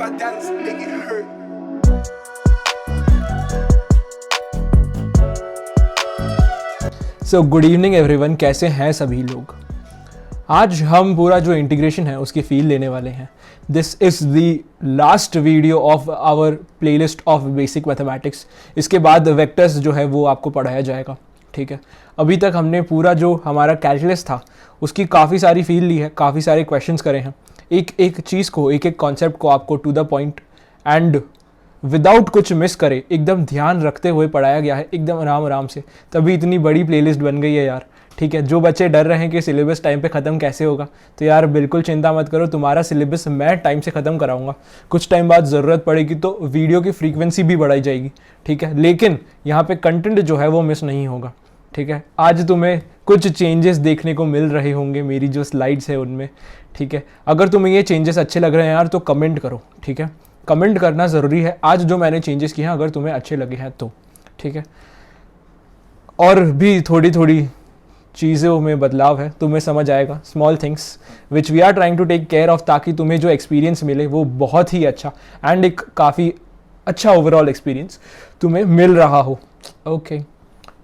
my dance, make it hurt. So good evening everyone, कैसे हैं सभी लोग। आज हम पूरा जो इंटीग्रेशन है उसकी फील लेने वाले हैं। This is the last video of our playlist of basic mathematics. इसके बाद वेक्टर्स जो है वो आपको पढ़ाया जाएगा, ठीक है। अभी तक हमने पूरा जो हमारा कैलकुलस था उसकी काफ़ी सारी फील ली है, काफ़ी सारे क्वेश्चंस करे हैं। एक एक चीज़ को, एक एक कॉन्सेप्ट को आपको to the point and without कुछ मिस करे एकदम ध्यान रखते हुए पढ़ाया गया है, एकदम आराम आराम से। तभी इतनी बड़ी प्लेलिस्ट बन गई है यार, ठीक है। जो बच्चे डर रहे हैं कि सिलेबस टाइम पे ख़त्म कैसे होगा, तो यार बिल्कुल चिंता मत करो, तुम्हारा सिलेबस मैं टाइम से ख़त्म कराऊंगा। कुछ टाइम बाद ज़रूरत पड़ेगी तो वीडियो की फ्रीक्वेंसी भी बढ़ाई जाएगी, ठीक है। लेकिन यहाँ पे कंटेंट जो है वो मिस नहीं होगा, ठीक है। आज तुम्हें कुछ चेंजेस देखने को मिल रहे होंगे मेरी जो स्लाइड्स है उनमें, ठीक है। अगर तुम्हें ये चेंजेस अच्छे लग रहे हैं यार तो कमेंट करो, ठीक है। कमेंट करना ज़रूरी है आज जो मैंने चेंजेस किए हैं, अगर तुम्हें अच्छे लगे हैं तो, ठीक है। और भी थोड़ी थोड़ी चीज़ों में बदलाव है, तुम्हें समझ आएगा। Small things which we are trying to take care of, ताकि तुम्हें जो एक्सपीरियंस मिले वो बहुत ही अच्छा एंड एक काफ़ी अच्छा ओवरऑल एक्सपीरियंस तुम्हें मिल रहा हो। ओके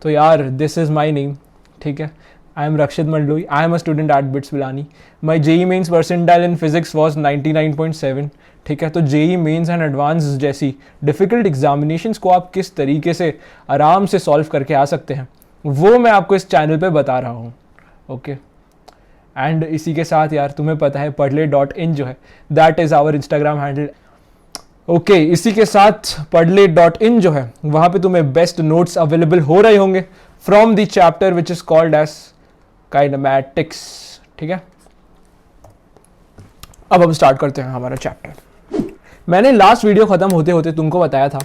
तो यार दिस इज़ माई नेम, ठीक है। I am Rakshit Mandloi, I am a student at BITS Pilani. My JEE Mains percentile in physics was 99.7, ठीक है। तो जेई मेंस एंड एडवांस जैसी डिफ़िकल्ट एग्जामिनेशंस को आप किस तरीके से आराम से सॉल्व करके आ सकते हैं वो मैं आपको इस चैनल पे बता रहा हूँ, ओके। एंड इसी के साथ यार तुम्हें पता है padle.in जो है that is our Instagram handle, okay. इसी के साथ padle.in जो है वहाँ पे तुम्हें बेस्ट नोट्स अवेलेबल हो रहे होंगे from the chapter which is called as kinematics, ठीक है। अब हम स्टार्ट करते हैं हमारा चैप्टर। मैंने लास्ट वीडियो ख़त्म होते होते तुमको बताया था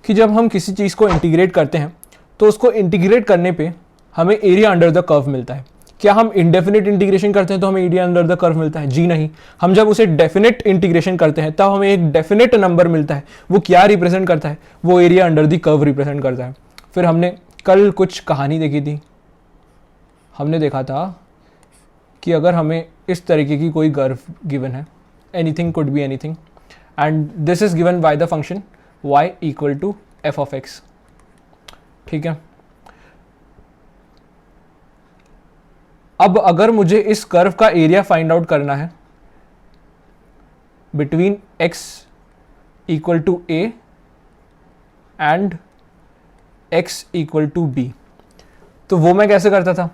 कि जब हम किसी चीज़ को इंटीग्रेट करते हैं तो उसको इंटीग्रेट करने पे हमें एरिया अंडर द कर्व मिलता है। क्या हम इंडेफिनिट इंटीग्रेशन करते हैं तो हमें एरिया अंडर द कर्व मिलता है? जी नहीं। हम जब उसे डेफिनेट इंटीग्रेशन करते हैं तब हमें एक डेफिनेट नंबर मिलता है। वो क्या रिप्रेजेंट करता है? वो area under the curve represent करता है। फिर हमने कल कुछ कहानी देखी थी, हमने देखा था कि अगर हमें इस तरीके की कोई कर्व गिवन है, anything could be anything, and this is given by the function y equal to f of x, ठीक है। अब अगर मुझे इस कर्व का एरिया फाइंड आउट करना है between x equal to a and x equal to b, तो वो मैं कैसे करता था?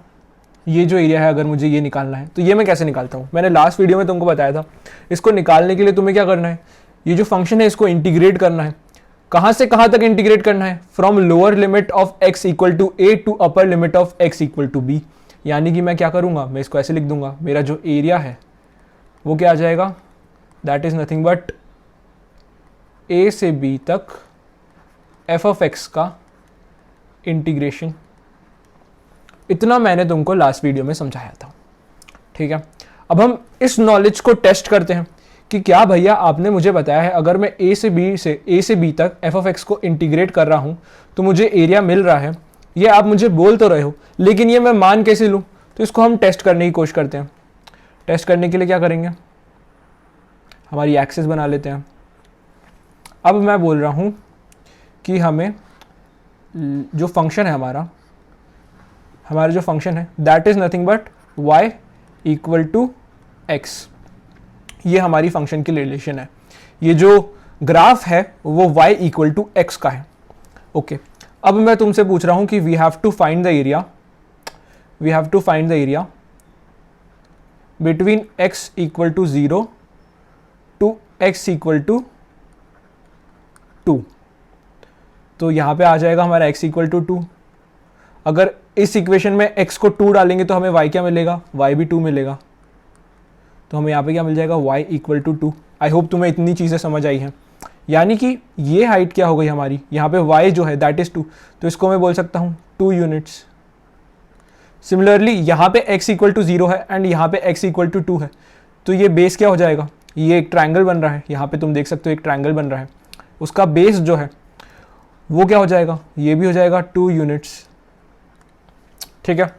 ये जो एरिया है अगर मुझे ये निकालना है तो ये मैं कैसे निकालता हूँ? मैंने लास्ट वीडियो में तुमको बताया था। इसको निकालने के लिए तुम्हें क्या करना है, ये जो फंक्शन है इसको इंटीग्रेट करना है। कहाँ से कहाँ तक इंटीग्रेट करना है? From lower limit of x equal to a to upper limit of x equal to b। यानी कि मैं क्या करूँगा, मैं इसको ऐसे लिख दूंगा, मेरा जो एरिया है वो क्या आ जाएगा, that is nothing but a से b तक f ऑफ x का इंटीग्रेशन। इतना मैंने तुमको लास्ट वीडियो में समझाया था, ठीक है। अब हम इस नॉलेज को टेस्ट करते हैं कि क्या भैया आपने मुझे बताया है अगर मैं a से b तक f ऑफ x को इंटीग्रेट कर रहा हूँ तो मुझे एरिया मिल रहा है। ये आप मुझे बोल तो रहे हो, लेकिन ये मैं मान कैसे लूँ? तो इसको हम टेस्ट करने की कोशिश करते हैं। टेस्ट करने के लिए क्या करेंगे, हमारी एक्सिस बना लेते हैं। अब मैं बोल रहा हूँ कि हमें जो फंक्शन है हमारा जो फंक्शन है that is nothing but y equal to x. ये हमारी फंक्शन की रिलेशन है। ये जो ग्राफ है वो y इक्वल टू एक्स का है, ओके। अब मैं तुमसे पूछ रहा हूँ कि we have to find the area between x equal to 0 to x equal to 2। तो यहाँ पे आ जाएगा हमारा x इक्वल टू 2। अगर इस इक्वेशन में x को 2 डालेंगे तो हमें y क्या मिलेगा, y भी 2 मिलेगा। तो हमें यहाँ पे क्या मिल जाएगा, y equal to 2। I hope तुम्हें इतनी चीज़ें समझ आई हैं। यानी कि ये हाइट क्या हो गई हमारी, यहाँ पे y जो है दैट इज़ 2, तो इसको मैं बोल सकता हूँ 2 यूनिट्स। सिमिलरली यहाँ पे x इक्वल टू 0 है एंड यहाँ पे x इक्वल टू 2 है, तो ये बेस क्या हो जाएगा, ये एक ट्रायंगल बन रहा है। यहाँ पे तुम देख सकते हो एक ट्रायंगल बन रहा है, उसका बेस जो है वो क्या हो जाएगा, ये भी हो जाएगा 2 यूनिट्स, ठीक है।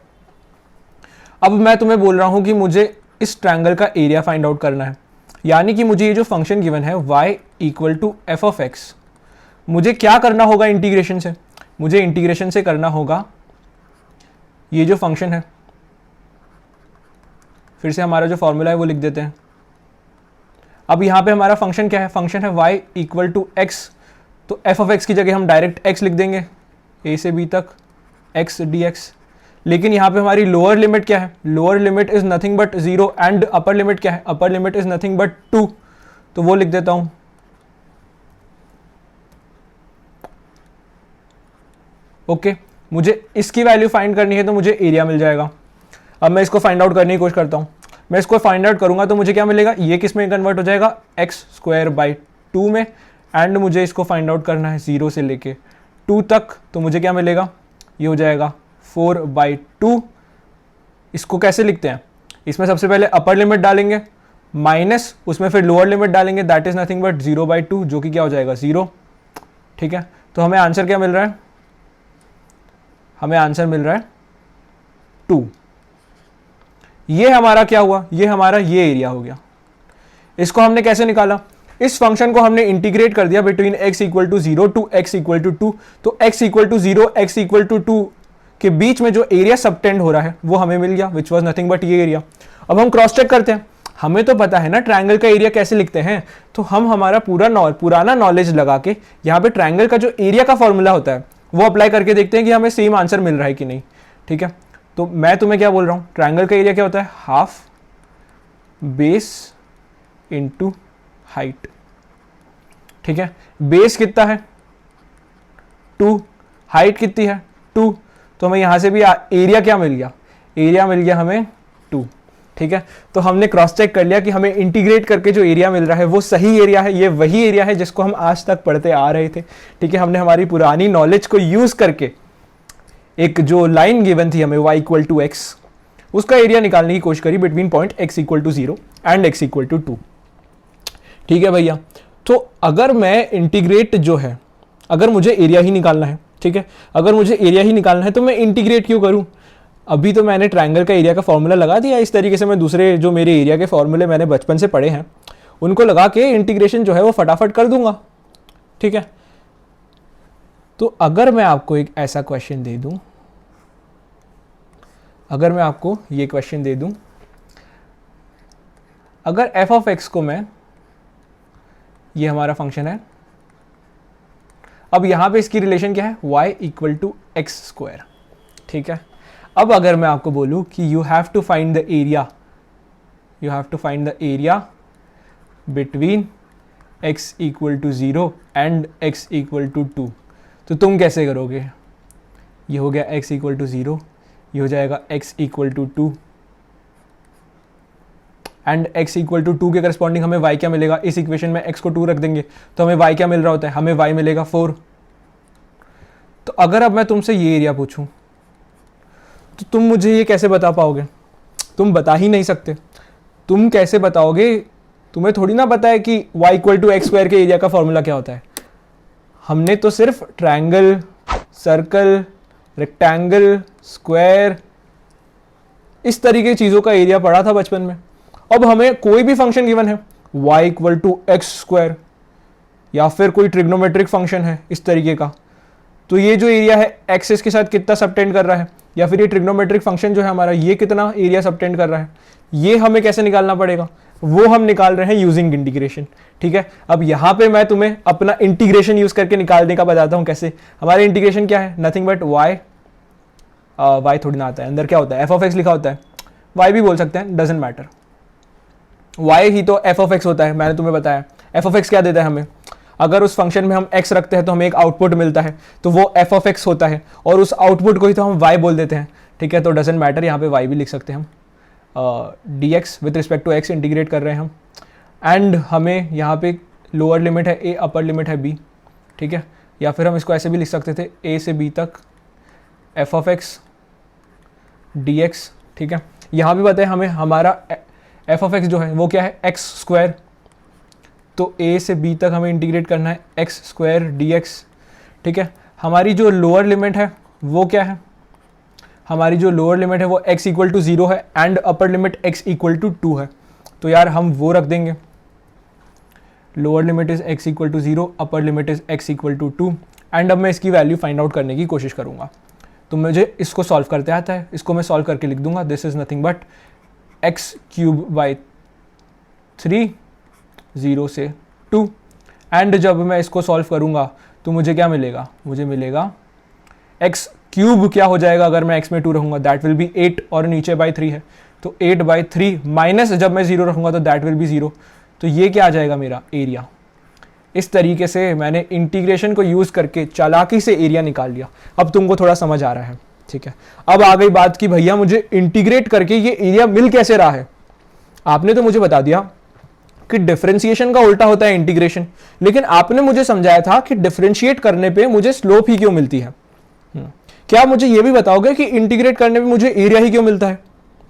अब मैं तुम्हें बोल रहा हूँ कि मुझे इस ट्रायंगल का एरिया फाइंड आउट करना है। यानी कि मुझे ये जो फंक्शन गिवन है y equal to f of x, मुझे क्या करना होगा इंटीग्रेशन से? मुझे इंटीग्रेशन से करना होगा ये जो फंक्शन है, फिर से हमारा जो फॉर्मूला है वो लिख देते हैं। अब यहाँ पे हमारा फंक्शन क्या है? फंक्शन है y इक्वल टू एक्स, तो एफ ऑफ एक्स की जगह हम डायरेक्ट x लिख देंगे, a से b तक x dx। लेकिन यहाँ पे हमारी लोअर लिमिट क्या है? Lower limit is nothing but 0 and upper limit क्या है? अपर लिमिट इज नथिंग बट 2, तो वो लिख देता हूँ। ओके, मुझे इसकी वैल्यू फाइंड करनी है तो मुझे एरिया मिल जाएगा। अब मैं इसको फाइंड आउट करने की कोशिश करता हूँ। मैं इसको फाइंड आउट करूंगा तो मुझे क्या मिलेगा? ये किस में कन्वर्ट हो जाएगा? एक्स स्क्वायर बाई 2 में, एंड मुझे इसको फाइंड आउट करना है 0 से लेके 2 तक, तो मुझे क्या मिलेगा? ये हो जाएगा 4/2। इसको कैसे लिखते हैं? इसमें सबसे पहले अपर लिमिट डालेंगे माइनस उसमें फिर लोअर लिमिट डालेंगे, दैट इज नथिंग बट 0/2, जो कि क्या हो जाएगा? 0। ठीक है, तो हमें आंसर क्या मिल रहा है? हमें आंसर मिल रहा है 2। ये हमारा क्या हुआ? ये हमारा ये एरिया हो गया। इसको हमने कैसे निकाला? इस फंक्शन को हमने इंटीग्रेट कर दिया between x equal to 0 to x equal to 2, तो x equal to 0 x equal to 2 के बीच में जो एरिया सबटेंड हो रहा है वो हमें मिल गया, विच वॉज नथिंग बट ये एरिया। अब हम क्रॉस चेक करते हैं, हमें तो पता है ना ट्रायंगल का एरिया कैसे लिखते हैं, तो हम हमारा पुराना नॉलेज लगा के यहाँ पे ट्रायंगल का जो एरिया का फॉर्मूला होता है वो अप्लाई करके देखते हैं कि हमें सेम आंसर मिल रहा है कि नहीं। ठीक है, तो मैं तुम्हें क्या बोल रहा हूँ, ट्रायंगल का एरिया क्या होता है? Half base into height. ठीक है, बेस कितना है? 2, हाइट कितनी है? 2, तो हमें यहां से भी एरिया क्या मिल गया? एरिया मिल गया हमें 2। ठीक है, तो हमने क्रॉस चेक कर लिया कि हमें इंटीग्रेट करके जो एरिया मिल रहा है वो सही एरिया है, ये वही एरिया है जिसको हम आज तक पढ़ते आ रहे थे। ठीक है, हमने हमारी पुरानी नॉलेज को यूज करके एक जो लाइन गिवन थी हमें y इक्वल टू एक्स, उसका एरिया निकालने की कोशिश करी between point x equal to 0 and x equal to 2। ठीक है भैया, तो अगर मैं इंटीग्रेट जो है, अगर मुझे एरिया ही निकालना है, ठीक है, अगर मुझे एरिया ही निकालना है तो मैं इंटीग्रेट क्यों करूं? अभी तो मैंने ट्रायंगल का एरिया का फॉर्मूला लगा दिया। इस तरीके से मैं दूसरे जो मेरे एरिया के फॉर्मूले मैंने बचपन से पढ़े हैं उनको लगा के इंटीग्रेशन जो है वो फटाफट कर दूंगा। ठीक है, तो अगर मैं आपको एक ऐसा क्वेश्चन दे दूं, अगर मैं आपको ये क्वेश्चन दे दूं, अगर f ऑफ x को मैं, ये हमारा फंक्शन है, अब यहां पे इसकी रिलेशन क्या है? y equal to x square. ठीक है, अब अगर मैं आपको बोलूं कि you have to find the area, you have to find the area between x equal to 0 and x equal to 2, तो तुम कैसे करोगे? ये हो गया x इक्वल टू 0, ये हो जाएगा x equal to 2 and x equal to 2 के करस्पॉन्डिंग हमें y क्या मिलेगा? इस इक्वेशन में x को 2 रख देंगे तो हमें y क्या मिल रहा होता है? हमें y मिलेगा 4। तो अगर अब मैं तुमसे ये एरिया पूछूं तो तुम मुझे ये कैसे बता पाओगे? तुम बता ही नहीं सकते। तुम कैसे बताओगे? तुम्हें थोड़ी ना पता है कि y equal to x square के एरिया का फॉर्मूला क्या होता है। हमने तो सिर्फ ट्रायंगल, सर्कल, रेक्टेंगल, स्क्वायर, इस तरीके की चीज़ों का एरिया पढ़ा था बचपन में। अब हमें कोई भी फंक्शन गिवन है y equal to x square या फिर कोई ट्रिग्नोमेट्रिक फंक्शन है इस तरीके का, तो ये जो एरिया है एक्सिस के साथ कितना सबटेंड कर रहा है, या फिर ये ट्रिग्नोमेट्रिक फंक्शन जो है हमारा ये कितना एरिया सबटेंड कर रहा है, ये हमें कैसे निकालना पड़ेगा? वो हम निकाल रहे हैं यूजिंग इंटीग्रेशन। ठीक है, अब यहाँ पे मैं तुम्हें अपना इंटीग्रेशन यूज करके निकालने का बताता हूँ कैसे। हमारे इंटीग्रेशन क्या है? नथिंग बट y थोड़ी ना आता है, अंदर क्या होता है? f ऑफ x लिखा होता है, y भी बोल सकते हैं, डजेंट मैटर, y ही तो f ऑफ x होता है। मैंने तुम्हें बताया f ऑफ x क्या देता है हमें? अगर उस फंक्शन में हम x रखते हैं तो हमें एक आउटपुट मिलता है, तो वो f ऑफ x होता है, और उस आउटपुट को ही तो हम y बोल देते हैं। ठीक है, तो डजेंट मैटर, यहाँ पे y भी लिख सकते हैं हम, dx with respect to x integrate कर रहे हैं हम, एंड हमें यहाँ पे लोअर लिमिट है a, अपर लिमिट है b। ठीक है, या फिर हम इसको ऐसे भी लिख सकते थे a से b तक f ऑफ x dx। ठीक है, यहाँ भी बताए हमें हमारा f ऑफ x जो है वो क्या है? x स्क्वायर, तो a से b तक हमें इंटीग्रेट करना है x स्क्वायर dx। ठीक है, हमारी जो लोअर लिमिट है वो क्या है? हमारी जो लोअर लिमिट है वो x इक्वल टू 0 है and upper limit x equal to 2 है, तो यार हम वो रख देंगे। Lower limit is x equal to 0, upper limit is x equal to 2 and अब मैं इसकी वैल्यू फाइंड आउट करने की कोशिश करूँगा। तो मुझे इसको सॉल्व करते आता है, इसको मैं सॉल्व करके लिख दूंगा, this is nothing but x cube by 3 0 से 2 एंड जब मैं इसको सॉल्व करूंगा तो मुझे क्या मिलेगा, मुझे मिलेगा x क्यूब क्या हो जाएगा अगर मैं x में 2 रहूंगा, दैट विल बी 8 और नीचे बाई 3 है तो 8/3 माइनस जब मैं 0 रखूंगा तो दैट विल बी 0, तो ये क्या आ जाएगा मेरा एरिया। इस तरीके से मैंने इंटीग्रेशन को यूज करके चालाकी से एरिया निकाल लिया। अब तुमको थोड़ा समझ आ रहा है, ठीक है। अब आ गई बात कि भैया मुझे इंटीग्रेट करके ये एरिया मिल कैसे रहा है। आपने तो मुझे बता दिया कि डिफरेंशिएशन का उल्टा होता है इंटीग्रेशन, लेकिन आपने मुझे समझाया था कि डिफरेंशिएट करने पे मुझे स्लोप ही क्यों मिलती है। क्या मुझे ये भी बताओगे कि इंटीग्रेट करने पे मुझे एरिया ही क्यों मिलता है?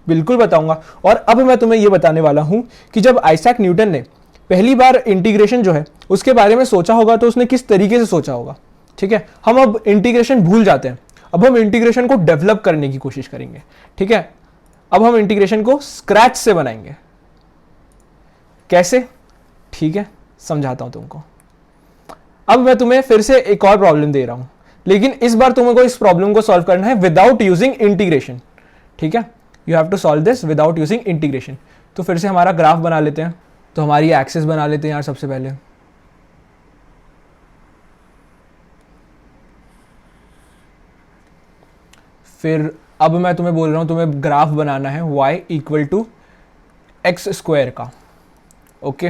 बिल्कुल बताऊंगा। और अब मैं तुम्हें ये बताने वाला हूं कि जब आइजैक न्यूटन ने पहली बार इंटीग्रेशन जो है उसके बारे में सोचा होगा तो उसने किस तरीके से सोचा होगा, ठीक है। हम अब इंटीग्रेशन भूल जाते हैं, अब हम इंटीग्रेशन को डेवलप करने की कोशिश करेंगे, ठीक है। अब हम इंटीग्रेशन को स्क्रैच से बनाएंगे। कैसे? ठीक है, समझाता हूं तुमको। अब मैं तुम्हें फिर से एक और प्रॉब्लम दे रहा हूं, लेकिन इस बार तुमको इस प्रॉब्लम को सॉल्व करना है विदाउट यूजिंग इंटीग्रेशन, ठीक है। You have to solve this without using integration. तो फिर से हमारा ग्राफ बना लेते हैं, तो हमारी एक्सिस बना लेते हैं यार सबसे पहले। फिर अब मैं तुम्हें बोल रहा हूं तुम्हें ग्राफ बनाना है y equal to x square का, ओके।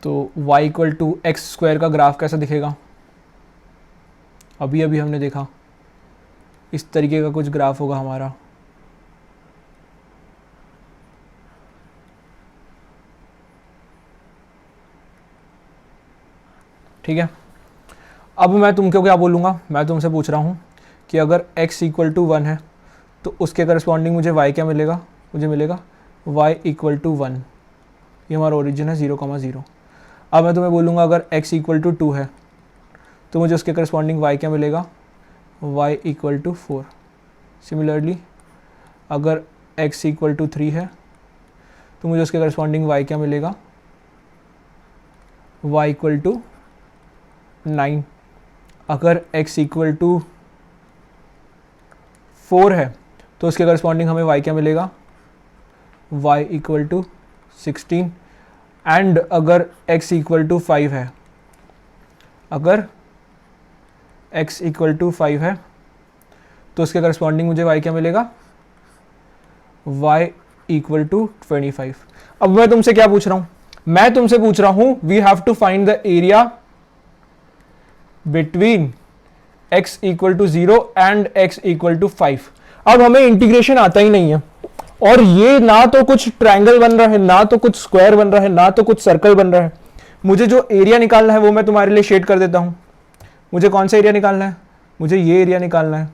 तो y equal to x square का ग्राफ कैसा दिखेगा? अभी अभी हमने देखा इस तरीके का कुछ ग्राफ होगा हमारा। ठीक है, अब मैं तुमको क्या बोलूँगा, मैं तुमसे पूछ रहा हूँ कि अगर x इक्वल टू 1 है तो उसके करस्पॉन्डिंग मुझे y क्या मिलेगा? मुझे मिलेगा y इक्वल टू 1, ये हमारा ओरिजिन है 0,0। अब मैं तुम्हें बोलूँगा अगर x इक्वल टू 2 है तो मुझे उसके करस्पॉन्डिंग y क्या मिलेगा? y equal to 4। सिमिलरली अगर x इक्वल टू 3 है तो मुझे उसके करस्पॉन्डिंग y क्या मिलेगा? y equal to 9। अगर x इक्वल टू 4 है तो उसके करस्पॉन्डिंग हमें y क्या मिलेगा? y equal to 16। एंड अगर x इक्वल टू 5 है, अगर x इक्वल टू 5 है तो उसके करस्पॉन्डिंग मुझे y क्या मिलेगा? y equal to 25। अब मैं तुमसे क्या पूछ रहा हूं? मैं तुमसे पूछ रहा हूं we have to find the area between x equal to 0 and x equal to 5। अब हमें इंटीग्रेशन आता ही नहीं है और ये ना तो कुछ ट्रायंगल बन रहा है, ना तो कुछ स्क्वायर बन रहा है, ना तो कुछ सर्कल बन रहा है। मुझे जो एरिया निकालना है वो मैं तुम्हारे लिए शेड कर देता हूं। मुझे कौन सा एरिया निकालना है? मुझे ये एरिया निकालना है,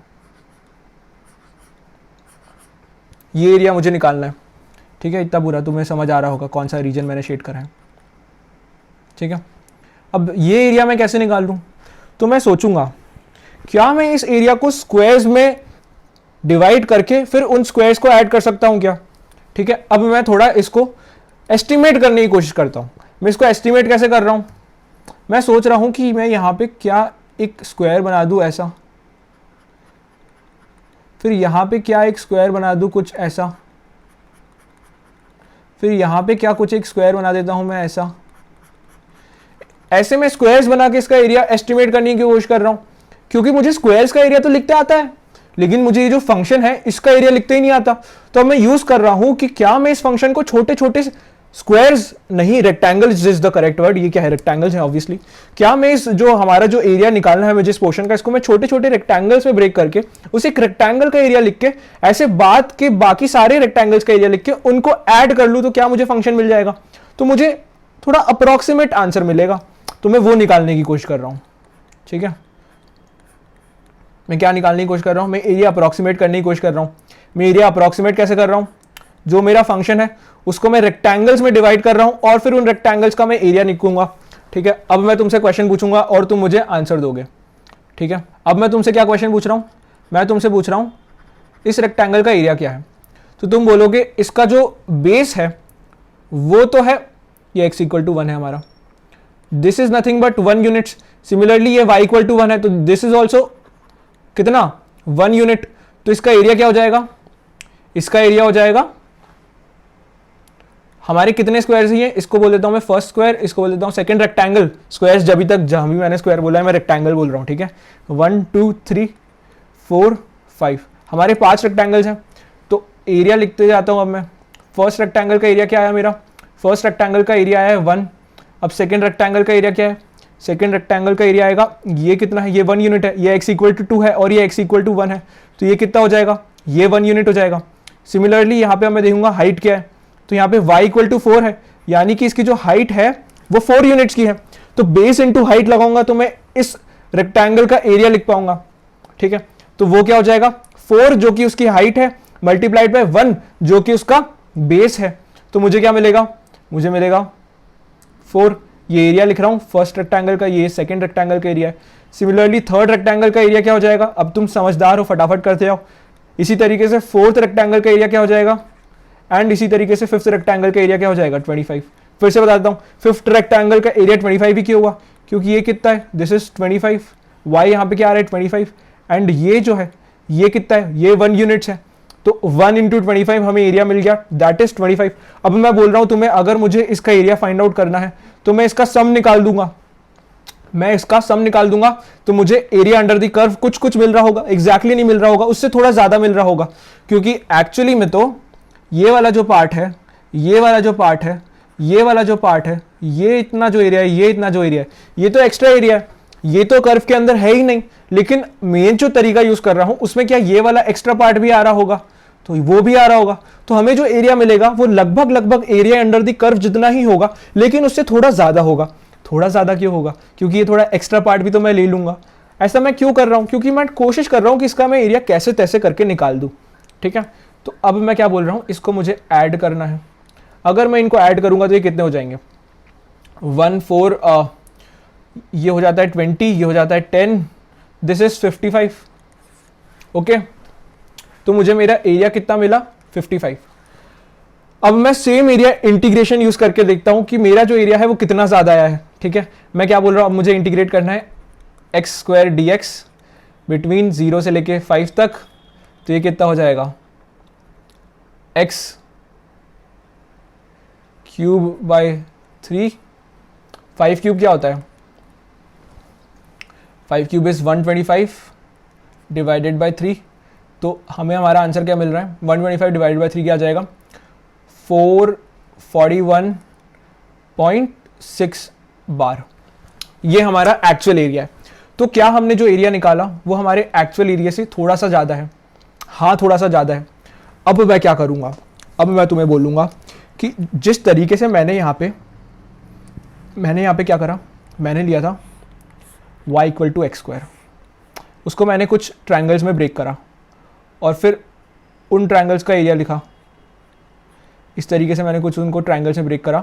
ये एरिया मुझे निकालना है, ठीक है। इतना पूरा तुम्हें समझ आ रहा होगा कौन सा रीजन मैंने शेड करा है, ठीक है। अब ये एरिया मैं कैसे निकाल लूं? तो मैं सोचूंगा क्या मैं इस एरिया को स्क्वायर्स में डिवाइड करके फिर उन स्क्वायर्स को ऐड कर सकता हूं क्या? ठीक है, अब मैं थोड़ा इसको एस्टिमेट करने की कोशिश करता हूं। मैं इसको एस्टिमेट कैसे कर रहा हूं? मैं सोच रहा हूं कि मैं यहां पे क्या एक स्क्वायर बना दूं ऐसा, फिर यहां पे क्या एक स्क्वायर बना दूं कुछ ऐसा, फिर यहां पे क्या कुछ एक स्क्वायर बना देता हूं मैं ऐसा। ऐसे में स्क्वायर्स बना के इसका एरिया एस्टिमेट करने की कोशिश कर रहा हूं, क्योंकि मुझे स्क्वायर्स का एरिया तो लिखते आता है लेकिन मुझे ये जो फंक्शन है इसका एरिया लिखते ही नहीं आता। तो अब मैं यूज कर रहा हूं कि क्या मैं इस फंक्शन को छोटे छोटे स्क्वायर्स नहीं rectangles is the correct word, ये क्या है? रेक्टेंगल्स है ऑब्वियसली। क्या मैं इस जो हमारा जो एरिया निकालना है मुझे इस पोर्शन का, इसको मैं छोटे छोटे रेक्टेंगल्स में ब्रेक करके उस एक रेक्टेंगल का एरिया लिख के ऐसे बाद के बाकी सारे रेक्टेंगल्स का एरिया लिख के उनको ऐड कर लूं तो क्या मुझे फंक्शन मिल जाएगा? तो मुझे थोड़ा अप्रोक्सीमेट आंसर मिलेगा, तो मैं वो निकालने की कोशिश कर रहा हूं, ठीक है। मैं क्या निकालने की कोशिश कर रहा हूं? मैं एरिया अप्रोक्सीमेट करने की कोशिश कर रहा हूं। मैं एरिया अप्रोक्सीमेट कैसे कर रहा हूं? जो मेरा फंक्शन है उसको मैं रेक्टेंगल्स में डिवाइड कर रहा हूं और फिर उन रेक्टेंगल्स का मैं एरिया निकालूंगा, ठीक है। अब मैं तुमसे क्वेश्चन पूछूंगा और तुम मुझे आंसर दोगे, ठीक है। अब मैं तुमसे क्या क्वेश्चन पूछ रहा हूं? मैं तुमसे पूछ रहा हूं इस रेक्टेंगल का एरिया क्या है? तो तुम बोलोगे इसका जो बेस है वो तो है ये x इक्वल टू 1 है हमारा, this is nothing but 1 units. Similarly ये y इक्वल टू 1 है, तो दिस इज ऑल्सो कितना 1 यूनिट। तो इसका एरिया क्या हो जाएगा, इसका एरिया हो जाएगा हमारे कितने स्क्वायर ही है, इसको बोल देता हूं मैं फर्स्ट स्क्वायर, इसको बोल देता हूं सेकंड रेक्टेंगल। स्क्वायर्स जब तक जहां भी मैंने स्क्वायर बोला है मैं रेक्टेंगल बोल रहा हूं, ठीक है। 1 2 3 4 5 हमारे 5 रेक्टेंगल्स हैं। तो एरिया लिखते जाता हूं अब मैं। फर्स्ट रेक्टेंगल का एरिया क्या आया मेरा, फर्स्ट रेक्टेंगल का एरिया आया है 1। अब सेकंड रेक्टेंगल का एरिया क्या है, सेकंड रेक्टेंगल का एरिया आएगा ये कितना है, ये 1 यूनिट है, ये x इक्वल टू 2 है और ये x इक्वल टू 1 है, तो ये कितना हो जाएगा, ये 1 यूनिट हो जाएगा। सिमिलरली यहाँ पे मैं देखूंगा हाइट क्या है, तो यहाँ पे y इक्वल टू 4 है, यानी कि इसकी जो हाइट है वो 4 यूनिट्स की है। तो बेस इंटू हाइट लगाऊंगा तो मैं इस रेक्टेंगल का एरिया लिख पाऊंगा, ठीक है। तो वो क्या हो जाएगा 4 जो कि उसकी हाइट है मल्टीप्लाइड बाय 1 जो कि उसका बेस है, तो मुझे क्या मिलेगा, मुझे मिलेगा 4। ये एरिया लिख रहा हूं फर्स्ट रेक्टेंगल का, ये सेकंड रेक्टेंगल का एरिया है। सिमिलरली थर्ड रेक्टेंगल का एरिया क्या हो जाएगा, अब तुम समझदार हो फटाफट करते जाओ। इसी तरीके से फोर्थ रेक्टेंगल का एरिया क्या हो जाएगा, एंड इसी तरीके से फिफ्थ रेक्टेंगल का एरिया क्या हो जाएगा 25। फिर से बता देता हूँ, फिफ्थ रेक्टेंगल का एरिया 25 ही क्यों हुआ, क्योंकि ये कितना है, दिस इज 25, वाई यहाँ पे क्या आ रहा है 25, एंड ये जो है ये कितना है, ये 1 यूनिट्स है। तो 1 इंटू 25 हमें एरिया मिल गया, दैट इज 25। अब मैं बोल रहा हूँ तुम्हें अगर मुझे इसका एरिया फाइंड आउट करना है तो मैं इसका सम निकाल दूंगा, मैं इसका सम निकाल दूंगा, तो मुझे एरिया अंडर द कर्व कुछ कुछ मिल रहा होगा, एग्जैक्टली नहीं मिल रहा होगा, उससे थोड़ा ज्यादा मिल रहा होगा, क्योंकि एक्चुअली में तो ये वाला जो पार्ट है, ये वाला जो पार्ट है, ये वाला जो पार्ट है, ये इतना जो एरिया है, ये इतना जो एरिया है, ये तो एक्स्ट्रा एरिया है, ये तो कर्व के अंदर है ही नहीं। लेकिन मेन जो तरीका यूज कर रहा हूं उसमें क्या ये वाला एक्स्ट्रा पार्ट भी आ रहा होगा, तो वो भी आ रहा होगा, तो हमें जो एरिया मिलेगा वो लगभग लगभग एरिया अंडर द कर्व जितना ही होगा, लेकिन उससे थोड़ा ज्यादा होगा। थोड़ा ज्यादा क्यों होगा, क्योंकि ये थोड़ा एक्स्ट्रा पार्ट भी तो मैं ले लूंगा। ऐसा मैं क्यों कर रहा हूं, क्योंकि मैं कोशिश कर रहा हूं कि इसका मैं एरिया कैसे तैसे करके निकाल दूं, ठीक है। तो अब मैं क्या बोल रहा हूं, इसको मुझे ऐड करना है। अगर मैं इनको ऐड करूंगा तो ये कितने हो जाएंगे, 1 4 ये हो जाता है 20, ये हो जाता है 10, दिस इज 55, ओके। तो मुझे मेरा एरिया कितना मिला 55। अब मैं सेम एरिया इंटीग्रेशन यूज करके देखता हूं कि मेरा जो एरिया है वो कितना ज्यादा आया है, ठीक है। मैं क्या बोल रहा हूं, अब मुझे इंटीग्रेट करना है x square D x between 0 से लेके 5 तक, तो ये कितना हो जाएगा एक्स क्यूब बाय 3, 5 क्यूब क्या होता है, 5 क्यूब इज 125 डिवाइडेड बाय 3, तो हमें हमारा आंसर क्या मिल रहा है, 125 डिवाइडेड बाय 3 क्या आ जाएगा 441.6 बार। ये हमारा एक्चुअल एरिया है। तो क्या हमने जो एरिया निकाला वो हमारे एक्चुअल एरिया से थोड़ा सा ज़्यादा है, हाँ थोड़ा सा ज़्यादा है। अब मैं क्या करूँगा, अब मैं तुम्हें बोलूँगा कि जिस तरीके से मैंने यहाँ पे क्या करा, मैंने लिया था y equal to x square, उसको मैंने कुछ ट्रायंगल्स में ब्रेक करा और फिर उन ट्रायंगल्स का एरिया लिखा। इस तरीके से मैंने कुछ उनको ट्रायंगल्स में ब्रेक करा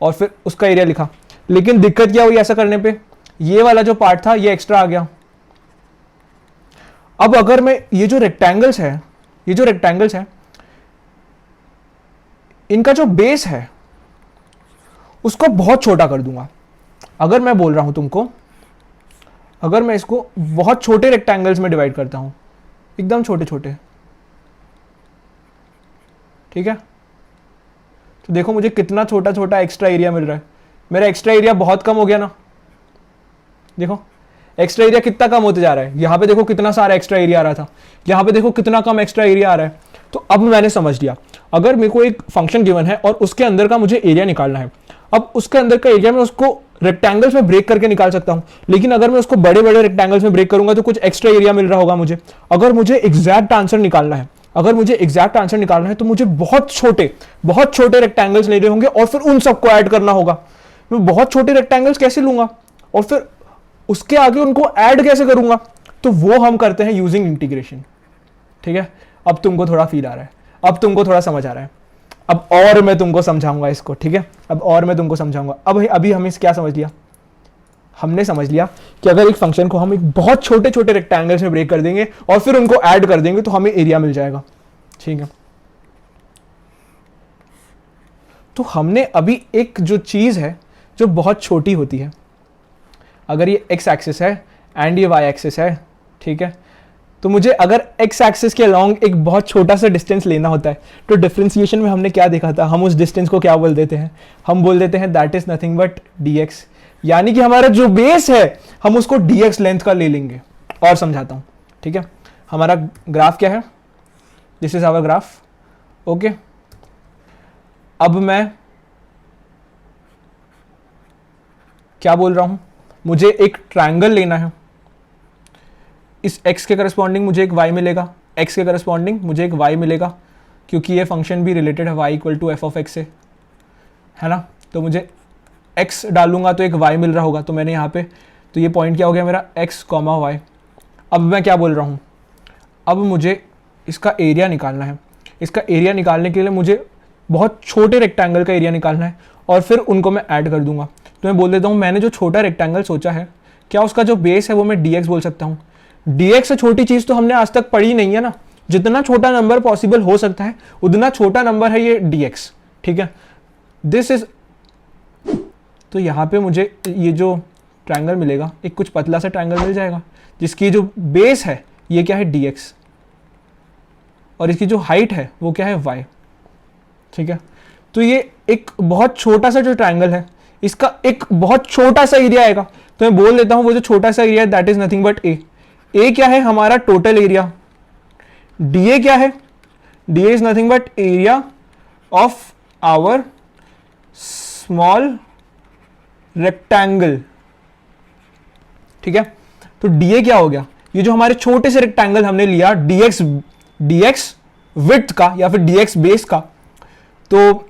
और फिर उसका एरिया लिखा। लेकिन दिक्कत क्या हुई ऐसा करने पे, ये वाला जो पार्ट था ये एक्स्ट्रा आ गया। अब अगर मैं ये जो रेक्टेंगल्स है इनका जो बेस है उसको बहुत छोटा कर दूंगा। अगर मैं बोल रहा हूं तुमको, अगर मैं इसको बहुत छोटे रेक्टेंगल्स में डिवाइड करता हूं, एकदम छोटे छोटे, ठीक है, तो देखो मुझे कितना छोटा छोटा एक्स्ट्रा एरिया मिल रहा है। मेरा एक्स्ट्रा एरिया बहुत कम हो गया ना, देखो एक्स्ट्रा एरिया कितना कम होते जा रहा है। यहां पे देखो कितना सारा एक्स्ट्रा एरिया आ रहा था, यहां पे देखो कितना कम एक्स्ट्रा एरिया आ रहा है। तो अब मैंने समझ लिया, अगर मेरे को एक फंक्शन गिवन है और उसके अंदर का मुझे एरिया निकालना है, अब उसके अंदर का एरिया मैं उसको रेक्टेंगल्स में ब्रेक करके निकाल सकता हूं, लेकिन अगर मैं उसको बड़े बड़े रेक्टेंगल्स में ब्रेक करूंगा तो कुछ एक्स्ट्रा एरिया मिल रहा होगा मुझे। अगर मुझे एग्जैक्ट आंसर निकालना है, तो मुझे बहुत छोटे रेक्टेंगल्स लेने होंगे और फिर उन सबको ऐड करना होगा। मैं बहुत छोटे रेक्टेंगल्स कैसे लूंगा और फिर उसके आगे उनको ऐड कैसे करूंगा, तो वो हम करते हैं यूजिंग इंटीग्रेशन, ठीक है। अब तुमको थोड़ा फील आ रहा है, अब तुमको थोड़ा समझ आ रहा है। अब और मैं तुमको समझाऊंगा इसको, ठीक है, अब और मैं तुमको समझाऊंगा। अब अभी हमें क्या समझ लिया, हमने समझ लिया कि अगर एक फंक्शन को हम एक बहुत छोटे छोटे रेक्टेंगल्स में ब्रेक कर देंगे और फिर उनको ऐड कर देंगे तो हमें एरिया मिल जाएगा, ठीक है। तो हमने अभी एक जो चीज़ है जो बहुत छोटी होती है, अगर ये x एक्सिस है एंड ये y एक्सिस है, ठीक है, तो मुझे अगर x एक्सिस के अलॉन्ग एक बहुत छोटा सा डिस्टेंस लेना होता है, तो डिफरेंशिएशन में हमने क्या देखा था, हम उस डिस्टेंस को क्या बोल देते हैं, हम बोल देते हैं that is nothing but dx, यानी कि हमारा जो बेस है हम उसको dx लेंथ का ले लेंगे। और समझाता हूं, ठीक है, हमारा ग्राफ क्या है, this is our graph, okay. अब मैं क्या बोल रहा हूं, मुझे एक ट्रायंगल लेना है, इस x के करस्पॉन्डिंग मुझे एक y मिलेगा, x के करस्पॉन्डिंग मुझे एक y मिलेगा, क्योंकि ये फंक्शन भी रिलेटेड है y equal to f of x से, है ना। तो मुझे x डालूंगा तो एक y मिल रहा होगा, तो मैंने यहाँ पे, तो ये पॉइंट क्या हो गया मेरा x, y। अब मैं क्या बोल रहा हूँ, अब मुझे इसका एरिया निकालना है। इसका एरिया निकालने के लिए मुझे बहुत छोटे रेक्टेंगल का एरिया निकालना है और फिर उनको मैं ऐड कर दूंगा। तो मैं बोल देता हूँ, मैंने जो छोटा रेक्टेंगल सोचा है, क्या उसका जो बेस है वो मैं dx बोल सकता हूँ। dx से छोटी चीज़ तो हमने आज तक पढ़ी नहीं है ना, जितना छोटा नंबर पॉसिबल हो सकता है उतना छोटा नंबर है ये dx, ठीक है। दिस इज, तो यहाँ पे मुझे ये जो ट्रायंगल मिलेगा, एक कुछ पतला सा ट्रायंगल मिल जाएगा जिसकी जो बेस है ये क्या है dx, और इसकी जो हाइट है वो क्या है y, ठीक है। तो ये एक बहुत छोटा सा जो ट्रायंगल है, इसका एक बहुत छोटा सा एरिया आएगा, तो मैं बोल देता हूं वो जो छोटा सा एरिया है that is nothing but a क्या है हमारा टोटल एरिया, dA क्या है, dA is nothing but area of our small rectangle, ठीक है। तो dA क्या हो गया, ये जो हमारे छोटे से रेक्टेंगल हमने लिया dx विड्थ का या फिर dx बेस का, तो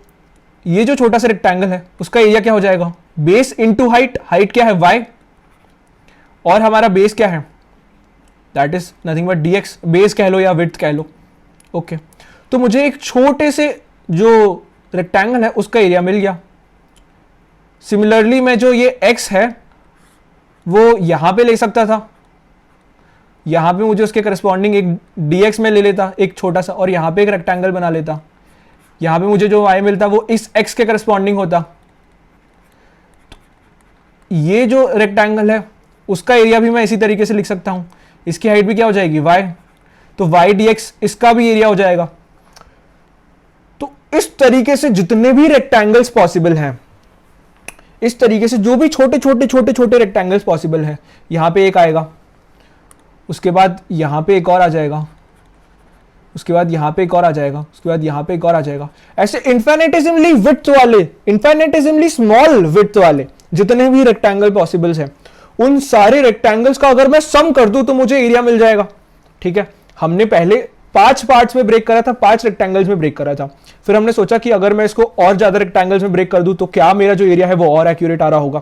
ये जो छोटा सा रेक्टेंगल है उसका एरिया क्या हो जाएगा, बेस इनटू हाइट, हाइट क्या है y, और हमारा बेस क्या है that is nothing but dx, base कह लो या विड्थ कह लो, ओके। तो मुझे एक छोटे से जो रेक्टेंगल है उसका एरिया मिल गया। सिमिलरली मैं जो ये x है वो यहां पे ले सकता था, यहां पे मुझे उसके करस्पॉन्डिंग एक dx में ले लेता एक छोटा सा, और यहां पे एक रेक्टेंगल बना लेता, यहां पे मुझे जो y मिलता वो इस x के करस्पॉन्डिंग होता। ये जो रेक्टेंगल है उसका एरिया भी मैं इसी तरीके से लिख सकता हूं, इसकी हाइट भी क्या हो जाएगी y, तो y dx इसका भी एरिया हो जाएगा। तो इस तरीके से जितने भी रेक्टेंगल्स पॉसिबल हैं, इस तरीके से जो भी छोटे छोटे छोटे छोटे रेक्टेंगल्स पॉसिबल है, यहां पे एक आएगा, उसके बाद यहां पे एक और आ जाएगा, उसके बाद यहां पे एक और आ जाएगा, उसके बाद यहां पे एक और आ जाएगा, ऐसे इन्फिनिटिसिमली विड्थ वाले, इन्फिनिटिसिमली स्मॉल विड्थ वाले जितने भी रेक्टेंगल पॉसिबल्स हैं, उन सारे रेक्टेंगल्स का अगर मैं सम कर दूं तो मुझे एरिया मिल जाएगा, ठीक है। हमने पहले 5 पार्ट्स में ब्रेक करा था, 5 रेक्टेंगल्स में ब्रेक करा था, फिर हमने सोचा कि अगर मैं इसको और ज्यादा रेक्टेंगल्स में ब्रेक कर दूं तो क्या मेरा जो एरिया है वो और एक्यूरेट आ रहा होगा।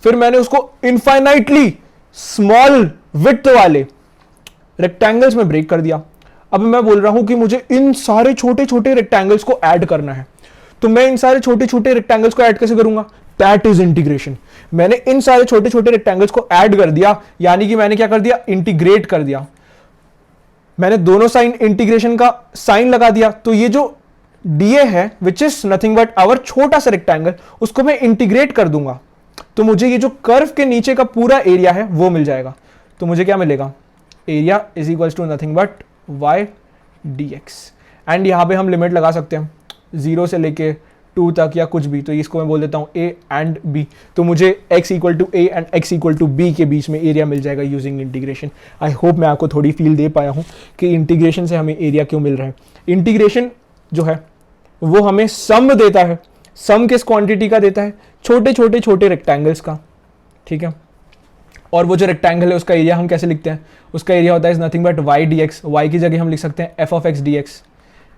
फिर मैंने उसको इनफाइनाइटली स्मॉल विड्थ वाले रेक्टेंगल्स में ब्रेक कर दिया। अब मैं बोल रहा हूं कि मुझे इन सारे छोटे छोटे रेक्टेंगल्स को ऐड करना है, तो मैं इन सारे छोटे छोटे रेक्टेंगल्स को ऐड कैसे करूंगा, दैट इज इंटीग्रेशन। मैंने इन सारे छोटे छोटे रेक्टेंगल्स को ऐड कर दिया, यानी कि मैंने क्या कर दिया, इंटीग्रेट कर दिया। मैंने दोनों साइन इंटीग्रेशन का साइन लगा दिया, तो ये जो dA है which is nothing but our छोटा सा रेक्टेंगल, उसको मैं इंटीग्रेट कर दूंगा, तो मुझे ये जो कर्व के नीचे का पूरा एरिया है वो मिल जाएगा। तो मुझे क्या मिलेगा, area is equals to nothing but y dx, and यहां पे हम लिमिट लगा सकते हैं 0 से लेके 2 तक या कुछ भी, तो इसको मैं बोल देता हूं a एंड b, तो मुझे x equal to a and x equal to b के बीच में एरिया मिल जाएगा यूजिंग इंटीग्रेशन। आई होप मैं आपको थोड़ी फील दे पाया हूं कि इंटीग्रेशन से हमें एरिया क्यों मिल रहा है। इंटीग्रेशन जो है वो हमें सम देता है, सम किस क्वांटिटी का देता है, छोटे छोटे छोटे रेक्टेंगल्स का, ठीक है। और वो जो रेक्टेंगल है उसका एरिया हम कैसे लिखते हैं, उसका एरिया होता है is nothing but y dx, y की जगह हम लिख सकते हैं f of x dx।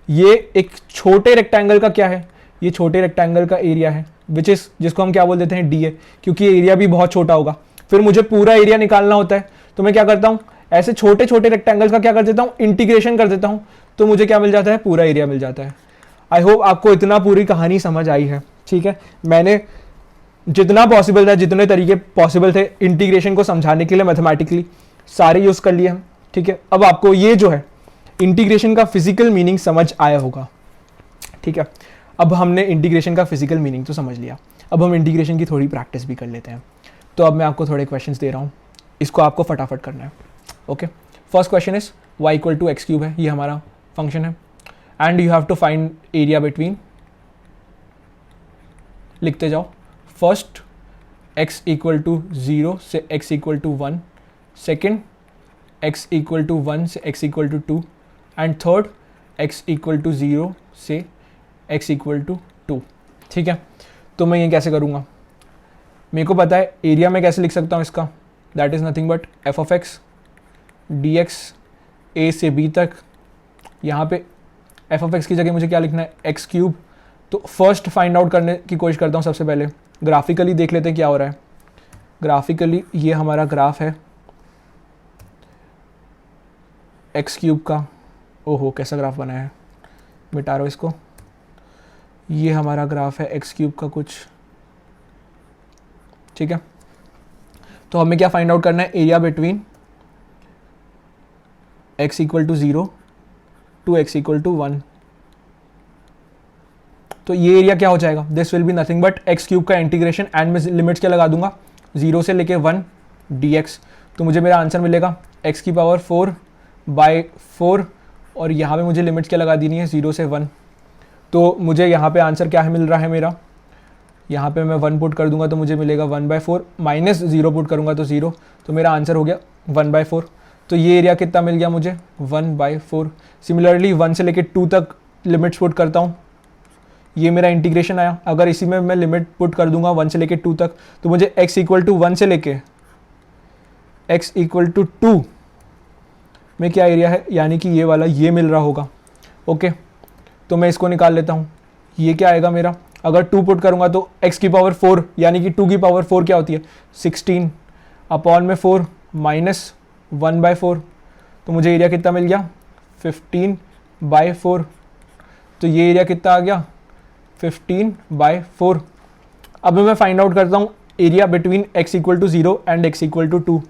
ये एक छोटे रेक्टेंगल का क्या है, ये छोटे रेक्टेंगल का एरिया है विच इज, जिसको हम क्या बोल देते हैं dA, क्योंकि एरिया भी बहुत छोटा होगा। फिर मुझे पूरा एरिया निकालना होता है, तो मैं क्या करता हूँ, ऐसे छोटे छोटे रेक्टेंगल्स का क्या कर देता हूँ, इंटीग्रेशन कर देता हूँ, तो मुझे क्या मिल जाता है, पूरा एरिया मिल जाता है। आई होप आपको इतना पूरी कहानी समझ आई है, ठीक है। मैंने जितना पॉसिबल था, जितने तरीके पॉसिबल थे इंटीग्रेशन को समझाने के लिए मैथमेटिकली सारे यूज कर लिए हम, ठीक है। अब आपको ये जो है इंटीग्रेशन का फिजिकल मीनिंग समझ आया होगा, ठीक है। अब हमने इंटीग्रेशन का फिजिकल मीनिंग तो समझ लिया, अब हम इंटीग्रेशन की थोड़ी प्रैक्टिस भी कर लेते हैं। तो अब मैं आपको थोड़े क्वेश्चंस दे रहा हूँ, इसको आपको फटाफट करना है। Okay, first question is y equal to x cube है, ये हमारा फंक्शन है, and you have to find area between, लिखते जाओ, फर्स्ट x इक्वल टू 0 से x equal to 1, second x equal to 1 से x equal to 2, and third x equal to 0 से x equal to 2। ठीक है, तो मैं ये कैसे करूँगा, मेरे को पता है एरिया में कैसे लिख सकता हूँ इसका, that is nothing but F of X D X A से बी तक। यहाँ पे एफ ऑफ एक्स की जगह मुझे क्या लिखना है, एक्स क्यूब। तो फर्स्ट फाइंड आउट करने की कोशिश करता हूँ, सबसे पहले ग्राफिकली देख लेते हैं क्या हो रहा है। ग्राफिकली ये हमारा ग्राफ है एक्स क्यूब का, ओहो कैसा ग्राफ बना है, मिटा रहा हूँ इसको। ये हमारा ग्राफ है एक्स क्यूब का कुछ, ठीक है। तो हमें क्या फाइंड आउट करना है, area between x equal to 0 to x equal to 1। तो ये एरिया क्या हो जाएगा, this will be nothing but x cube का इंटीग्रेशन, एंड में लिमिट्स क्या लगा दूंगा 0 से लेके 1 dx। तो मुझे मेरा आंसर मिलेगा x की पावर 4/4, और यहाँ पे मुझे लिमिट्स क्या लगा देनी है 0 से 1। तो मुझे यहाँ पे आंसर क्या है मिल रहा है मेरा, यहाँ पे मैं 1 पुट कर दूंगा तो मुझे मिलेगा 1/4, माइनस 0 पुट करूंगा तो 0, तो मेरा आंसर हो गया 1/4। तो ये एरिया कितना मिल गया मुझे 1/4। सिमिलरली 1 से लेके 2 तक लिमिट्स पुट करता हूँ, ये मेरा इंटीग्रेशन आया। अगर इसी में मैं लिमिट पुट कर दूंगा 1 से लेके 2 तक, तो मुझे x इक्वल टू 1 से लेके x इक्वल टू 2 में क्या एरिया है, यानी कि ये वाला ये मिल रहा होगा। ओके, तो मैं इसको निकाल लेता हूँ, ये क्या आएगा मेरा, अगर 2 पुट करूंगा तो x की पावर 4 यानी कि 2 की पावर 4 क्या होती है 16 अपॉन में 4 माइनस 1/4। तो मुझे एरिया कितना मिल गया 15/4। तो ये एरिया कितना आ गया 15/4। अब मैं फाइंड आउट करता हूँ area between x equal to 0 and x equal to 2।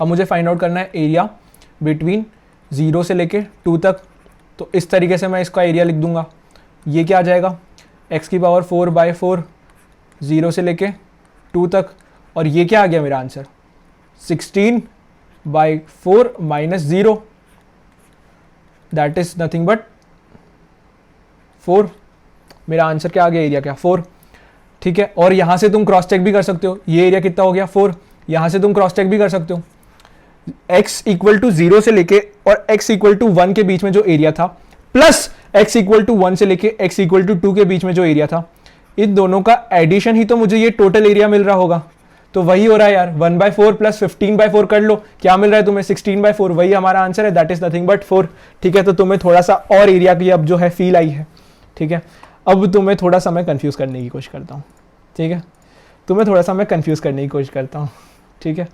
अब मुझे फाइंड आउट करना है एरिया बिटवीन 0 से लेके 2 तक। तो इस तरीके से मैं इसका एरिया लिख दूंगा, ये क्या आ जाएगा x की पावर 4/4 0 से लेके 2 तक, और ये क्या आ गया मेरा answer 16/4 minus 0, that is nothing but 4। मेरा आंसर क्या आ गया, एरिया क्या 4। ठीक है, और यहां से तुम क्रॉस चेक भी कर सकते हो, ये एरिया कितना हो गया 4, यहां से तुम क्रॉस चेक भी कर सकते हो। x इक्वल टू 0 से लेके और x इक्वल टू 1 के बीच में जो एरिया था, प्लस x इक्वल टू 1 से लेके x इक्वल टू 2 के बीच में जो एरिया था, इन दोनों का एडिशन ही तो मुझे ये टोटल एरिया मिल रहा होगा। तो वही हो रहा है यार, 1/4 प्लस 15/4 कर लो, क्या मिल रहा है तुम्हें 16/4, वही हमारा आंसर है, दैट इज नथिंग बट 4। ठीक है, तो तुम्हें थोड़ा सा और एरिया की अब जो है फील आई है। ठीक है, अब तुम्हें थोड़ा सा मैं कंफ्यूज करने की कोशिश करता हूँ। ठीक है, तुम्हें थोड़ा सा मैं कंफ्यूज करने की कोशिश करता हूँ। ठीक है,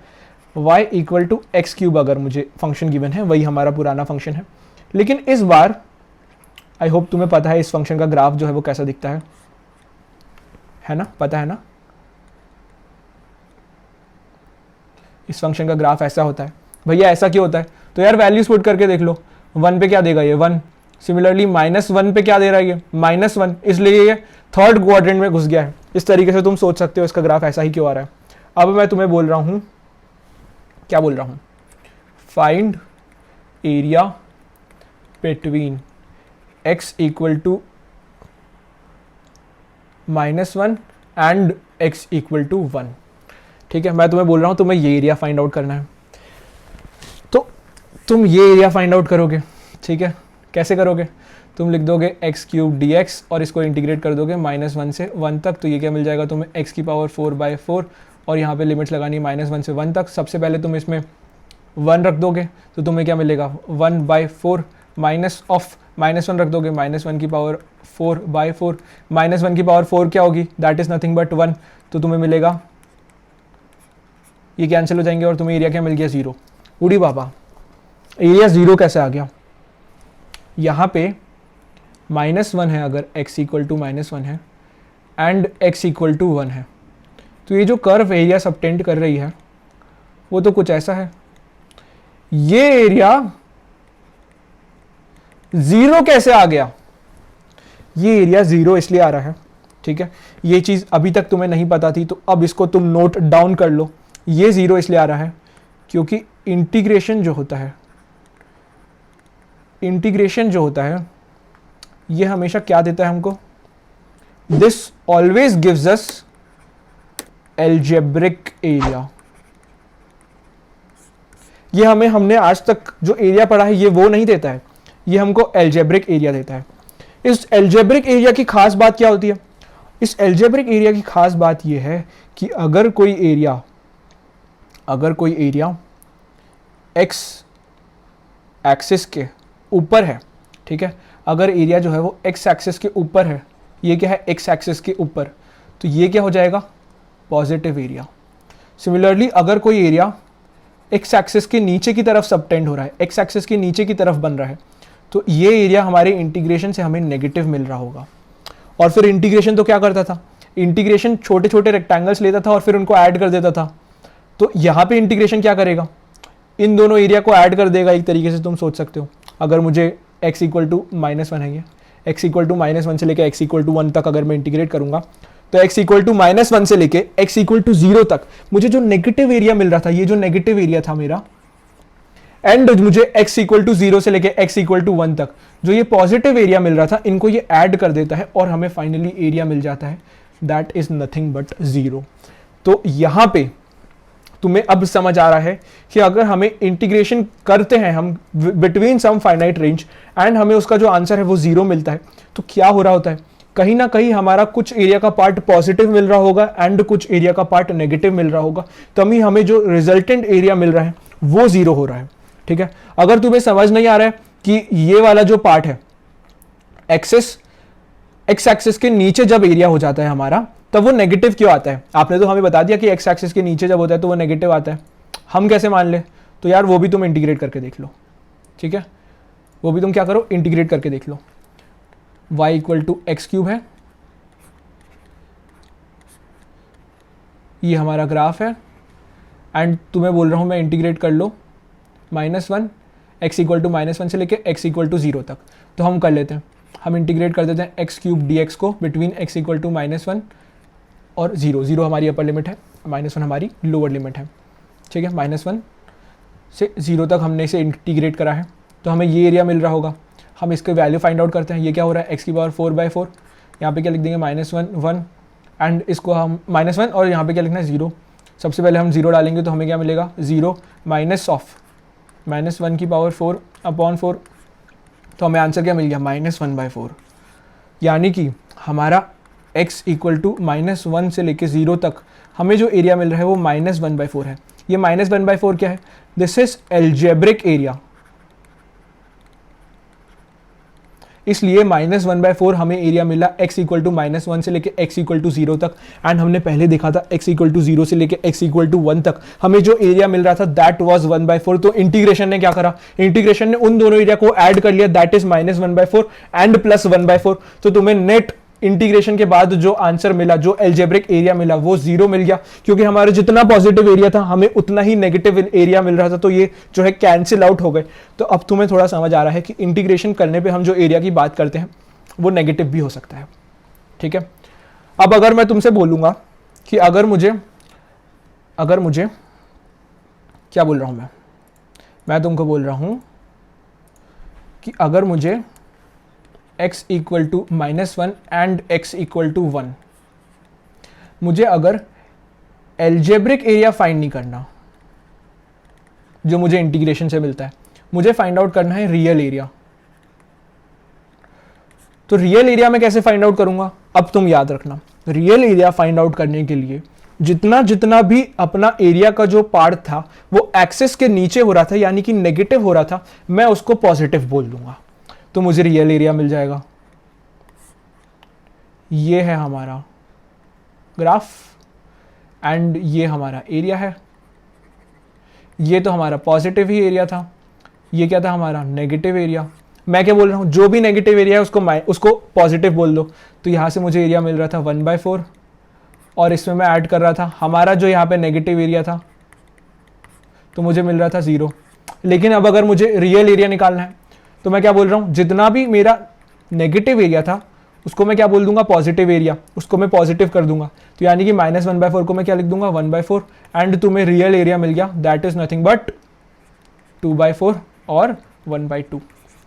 y equal to x cube अगर मुझे फंक्शन गिवन है, वही हमारा पुराना फंक्शन है, लेकिन इस बार आई होप तुम्हें पता है इस फंक्शन का ग्राफ जो है वो कैसा दिखता है ना, पता है ना, इस फंक्शन का ग्राफ ऐसा होता है। भैया ऐसा क्यों होता है, तो यार वैल्यूज पुट करके देख लो, 1 पे क्या देगा ये 1, सिमिलरली -1 पे क्या दे रहा है ये -1, इसलिए ये थर्ड क्वाड्रेंट में घुस गया है। इस तरीके से तुम सोच सकते हो इसका ग्राफ ऐसा ही क्यों आ रहा है। अब मैं तुम्हें बोल रहा हूं, क्या बोल रहा हूं, find area between x equal to -1 and x equal to 1। ठीक है, मैं तुम्हें बोल रहा हूं तुम्हें ये एरिया फाइंड आउट करना है, तो तुम ये एरिया फाइंड आउट करोगे। ठीक है, कैसे करोगे, तुम लिख दोगे x³ dx और इसको इंटीग्रेट कर दोगे -1 से 1 तक। तो ये क्या मिल जाएगा तुम्हें x की पावर 4/4, और यहाँ पे लिमिट्स लगानी -1 से 1 तक। सबसे पहले तुम इसमें 1 रख दोगे तो तुम्हें क्या मिलेगा 1/4, माइनस ऑफ -1 रख दोगे, -1 की पावर 4/4, -1 की पावर 4 क्या होगी, दैट इज नथिंग बट 1। तो तुम्हें मिलेगा, ये कैंसिल हो जाएंगे और तुम्हें एरिया क्या मिल गया 0। उड़ी बाबा, एरिया 0 कैसे आ गया, यहाँ पे -1 है, अगर x इक्वल टू -1 है एंड x इक्वल टू 1 है, तो ये जो कर्व एरिया सबटेंड कर रही है वो तो कुछ ऐसा है। ये एरिया 0 कैसे आ गया? ये एरिया 0 इसलिए आ रहा है, ठीक है, ये चीज अभी तक तुम्हें नहीं पता थी तो अब इसको तुम नोट डाउन कर लो। ये 0 इसलिए आ रहा है क्योंकि इंटीग्रेशन जो होता है ये हमेशा क्या देता है हमको? This always gives us algebraic area. ये हमने आज तक जो एरिया पढ़ा है ये वो नहीं देता है, ये हमको एल्जेब्रिक एरिया देता है। इस एल्जेब्रिक एरिया की खास बात क्या होती है? इस एल्जेब्रिक एरिया की खास बात यह है कि अगर कोई एरिया एक्स एक्सिस के ऊपर है, ठीक है, अगर एरिया जो है वो एक्स एक्सिस के ऊपर है, ये क्या है? एक्स एक्सिस के ऊपर, तो ये क्या हो जाएगा? Positive area. सिमिलरली अगर कोई एरिया एक्स एक्सिस के नीचे की तरफ सबटेंड हो रहा है, एक्स एक्सिस के नीचे की तरफ बन रहा है, तो ये एरिया हमारे इंटीग्रेशन से हमें नेगेटिव मिल रहा होगा। और फिर इंटीग्रेशन तो क्या करता था? इंटीग्रेशन छोटे छोटे रेक्टेंगल्स लेता था और फिर उनको ऐड कर देता था। तो यहाँ पे इंटीग्रेशन क्या करेगा? इन दोनों एरिया को ऐड कर देगा। एक तरीके से तुम सोच सकते हो, अगर मुझे x इक्वल टू -1 है, x इक्वल टू -1 से लेकर x इक्वल टू 1 तक अगर मैं इंटीग्रेट करूंगा तो x इक्वल टू -1 से लेके x इक्वल टू 0 तक मुझे जो नेगेटिव एरिया मिल रहा था, ये जो नेगेटिव एरिया था मेरा, एंड मुझे x इक्वल टू 0 से लेके x इक्वल टू 1 तक जो ये पॉजिटिव एरिया मिल रहा था, इनको ये ऐड कर देता है और हमें फाइनली एरिया मिल जाता है दैट इज नथिंग बट 0। तो यहां पे तुम्हें अब समझ आ रहा है कि अगर हमें इंटीग्रेशन करते हैं हम between some finite range and हमें उसका जो आंसर है वो 0 मिलता है, तो क्या हो रहा होता है? कहीं ना कहीं हमारा कुछ एरिया का पार्ट पॉजिटिव मिल रहा होगा एंड कुछ एरिया का पार्ट नेगेटिव मिल रहा होगा, तभी हमें जो रिजल्टेंट एरिया मिल रहा है वो 0 हो रहा है, ठीक है। अगर तुम्हें समझ नहीं आ रहा है कि ये वाला जो पार्ट है एक्सिस एक्स एक्सिस के नीचे जब एरिया हो जाता है हमारा, तब वो नेगेटिव क्यों आता है? आपने तो हमें बता दिया कि एक्स एक्सिस के नीचे जब होता है तो वो नेगेटिव आता है। हम कैसे मान ले? तो यार वो भी तुम इंटीग्रेट करके देख लो, ठीक है, वो भी तुम क्या करो? इंटीग्रेट करके देख लो। y equal to x cube है, ये हमारा ग्राफ है, एंड तुम्हें बोल रहा हूं मैं इंटीग्रेट कर लो -1 x इक्वल टू -1 से लेके x इक्वल टू 0 तक। तो हम कर लेते हैं, हम इंटीग्रेट कर देते हैं एक्स क्यूब डी को बिटवीन x इक्वल टू -1 और 0 हमारी अपर लिमिट है, -1 हमारी लोअर लिमिट है, ठीक है। -1 से 0 तक हमने इसे इंटीग्रेट करा है, तो हमें ये एरिया मिल रहा होगा। हम इसके वैल्यू फाइंड आउट करते हैं। ये क्या हो रहा है? x की पावर 4/4, यहाँ पे क्या लिख देंगे? -1 एंड इसको हम -1 और यहाँ पे क्या लिखना है? 0। सबसे पहले हम 0 डालेंगे तो हमें क्या मिलेगा? 0 माइनस ऑफ -1 की पावर 4/4, तो हमें आंसर क्या मिल गया? -1/4। यानी कि हमारा x इक्वल टू -1 से लेके 0 तक हमें जो एरिया मिल रहा है वो -1/4 है। ये -1/4 क्या है? दिस इज एल्जेब्रिक एरिया, इसलिए -1/4 हमें एरिया मिला x इक्वल टू -1 से लेके x इक्वल टू 0 तक। एंड हमने पहले देखा था x इक्वल टू 0 से लेके x इक्वल टू 1 तक हमें जो एरिया मिल रहा था दैट वाज 1/4। तो इंटीग्रेशन ने क्या करा? इंटीग्रेशन ने उन दोनों एरिया को ऐड कर लिया, दैट इज -1/4 एंड प्लस 1/4। तो तुम्हें नेट इंटीग्रेशन के बाद जो आंसर मिला, जो एल्जेब्रिक एरिया मिला, वो 0 मिल गया, क्योंकि हमारा जितना पॉजिटिव एरिया था हमें उतना ही नेगेटिव एरिया मिल रहा था। तो ये जो है कैंसिल आउट हो गए। तो अब तुम्हें थोड़ा समझ आ रहा है कि इंटीग्रेशन करने पे हम जो एरिया की बात करते हैं वो नेगेटिव भी हो सकता है, ठीक है। अब अगर मैं तुमसे बोलूंगा कि अगर मुझे क्या बोल रहा हूं मैं तुमको बोल रहा हूं कि अगर मुझे x equal to -1 and x equal to 1, मुझे अगर एल्जेब्रिक एरिया फाइंड नहीं करना जो मुझे इंटीग्रेशन से मिलता है, मुझे फाइंड आउट करना है रियल एरिया। तो रियल एरिया मैं कैसे फाइंड आउट करूंगा? अब तुम याद रखना, रियल एरिया फाइंड आउट करने के लिए जितना भी अपना एरिया का जो पार्ट था वो एक्सिस के नीचे हो रहा था, यानी कि नेगेटिव हो रहा था, मैं उसको पॉजिटिव बोल दूंगा, तो मुझे रियल एरिया मिल जाएगा। ये है हमारा ग्राफ एंड ये हमारा एरिया है। ये तो हमारा पॉजिटिव ही एरिया था, ये क्या था? हमारा नेगेटिव एरिया। मैं क्या बोल रहा हूं? जो भी नेगेटिव एरिया है उसको पॉजिटिव बोल दो। तो यहां से मुझे एरिया मिल रहा था 1/4 और इसमें मैं ऐड कर रहा था हमारा जो यहाँ पे नेगेटिव एरिया था, तो मुझे मिल रहा था 0। लेकिन अब अगर मुझे रियल एरिया निकालना है तो मैं क्या बोल रहा हूँ, जितना भी मेरा नेगेटिव एरिया था उसको मैं क्या बोल दूंगा, पॉजिटिव एरिया, उसको मैं पॉजिटिव कर दूंगा। तो यानी कि -1/4 को मैं क्या लिख दूंगा, 1/4, एंड तुम्हें रियल एरिया मिल गया, दैट इज नथिंग बट 2/4 और 1/2।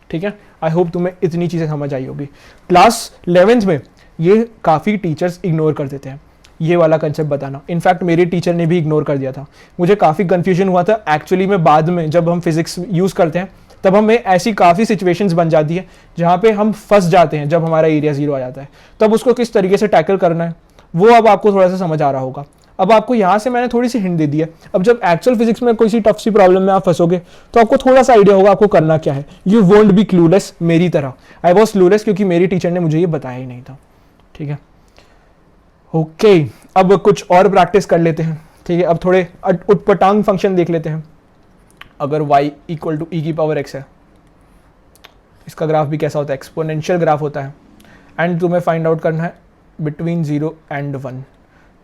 ठीक है, आई होप तुम्हें इतनी चीज़ें समझ आई होगी। क्लास 11th में ये काफ़ी टीचर्स इग्नोर कर देते हैं, ये वाला कंसेप्ट बताना। इनफैक्ट मेरे टीचर ने भी इग्नोर कर दिया था, मुझे काफ़ी कंफ्यूजन हुआ था एक्चुअली में। बाद में जब हम फिजिक्स यूज़ करते हैं तब हमें ऐसी काफ़ी सिचुएशंस बन जाती है जहाँ पे हम फंस जाते हैं जब हमारा एरिया 0 आ जाता है। तब उसको किस तरीके से टैकल करना है वो अब आपको थोड़ा सा समझ आ रहा होगा। अब आपको यहाँ से मैंने थोड़ी सी हिंट दे दी है। अब जब एक्चुअल फिजिक्स में कोई सी टफ सी प्रॉब्लम में आप फंसोगे तो आपको थोड़ा सा आइडिया होगा आपको करना क्या है। यू वोंट बी क्लूलेस मेरी तरह। आई वॉज क्लूलेस क्योंकि मेरी टीचर ने मुझे ये बताया ही नहीं था। ठीक है, ओके, अब कुछ और प्रैक्टिस कर लेते हैं। ठीक है, अब थोड़े उटपटांग फंक्शन देख लेते हैं। अगर y = e⁻x है, इसका ग्राफ भी कैसा होता है, एक्सपोनेंशियल ग्राफ होता है। एंड तुम्हें फाइंड आउट करना है बिटवीन 0 and 1,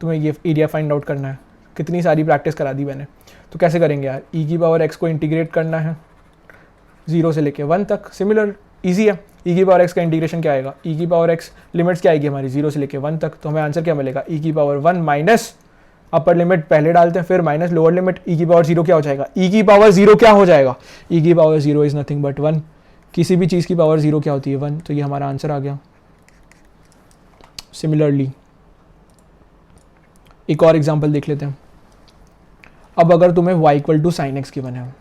तुम्हें ये एरिया फाइंड आउट करना है। कितनी सारी प्रैक्टिस करा दी मैंने। तो कैसे करेंगे यार, e⁻x को इंटीग्रेट करना है 0 से लेके 1 तक। सिमिलर ईजी है। e⁻x का इंटीग्रेशन क्या आएगा, e⁻x लिमिट्स क्या आएगी हमारी 0 से लेके 1 तक। तो हमें आंसर क्या मिलेगा, e⁻1 माइनस अपर लिमिट पहले डालते हैं फिर माइनस लोअर लिमिट, e⁻0 क्या हो जाएगा, e⁻0 क्या हो जाएगा, e⁻0 इज नथिंग बट 1। किसी भी चीज़ की पावर 0 क्या होती है, 1। तो ये हमारा आंसर आ गया। सिमिलरली एक और एग्जांपल देख लेते हैं। अब अगर तुम्हें y = sin x गिवन है,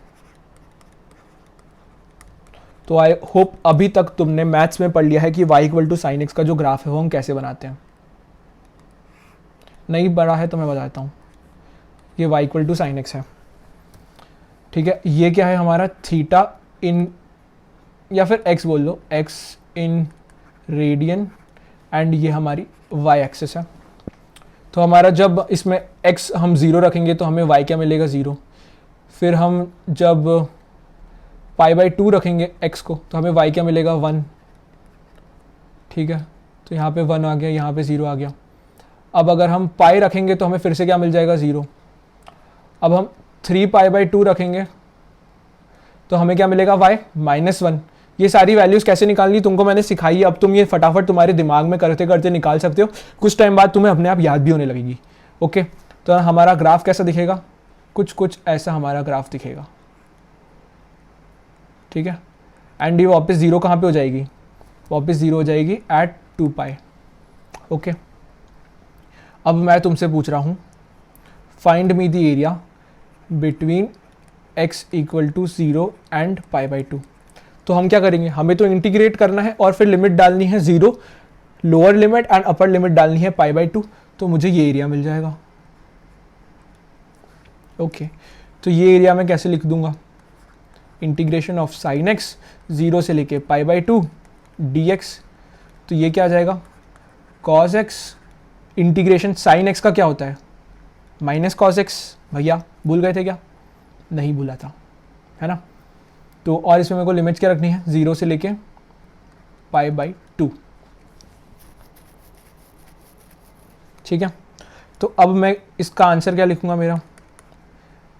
तो आई होप अभी तक तुमने मैथ्स में पढ़ लिया है कि y = sin x का जो ग्राफ है वो हम कैसे बनाते हैं। नहीं पढ़ा है तो मैं बताता हूँ। ये y = sin x है। ठीक है, ये क्या है हमारा थीटा इन, या फिर x बोल लो, x इन रेडियन, एंड ये हमारी y एक्सिस है। तो हमारा जब इसमें x हम 0 रखेंगे तो हमें y क्या मिलेगा, 0। फिर हम जब π/2 रखेंगे x को तो हमें y क्या मिलेगा, 1। ठीक है, तो यहाँ पे 1 आ गया, यहाँ पे 0 आ गया। अब अगर हम पाई रखेंगे तो हमें फिर से क्या मिल जाएगा, 0। अब हम 3π/2 रखेंगे तो हमें क्या मिलेगा, y -1। ये सारी वैल्यूज कैसे निकालनी तुमको मैंने सिखाई है। अब तुम ये फटाफट तुम्हारे दिमाग में करते करते निकाल सकते हो। कुछ टाइम बाद तुम्हें अपने आप याद भी होने लगेगी। ओके, तो हमारा ग्राफ कैसा दिखेगा, कुछ ऐसा हमारा ग्राफ दिखेगा। ठीक है, एंड ये वापस 0 कहाँ पे हो जाएगी, वापस 0 हो जाएगी एट 2π। ओके, अब मैं तुमसे पूछ रहा हूँ, find me the area between x = 0 and π/2। तो हम क्या करेंगे, हमें तो इंटीग्रेट करना है और फिर लिमिट डालनी है 0, lower limit and upper limit डालनी है π/2। तो मुझे ये एरिया मिल जाएगा। ओके, तो ये एरिया मैं कैसे लिख दूंगा, इंटीग्रेशन ऑफ sin x 0 से लेके π/2 dx। तो ये क्या आ जाएगा, cos x, integration sin x का क्या होता है, -cos x। भैया भूल गए थे क्या, नहीं भूला था, है ना। तो और इसमें मेरे को लिमिट्स क्या रखनी है, 0 से लेके π/2। ठीक है, तो अब मैं इसका आंसर क्या लिखूंगा, मेरा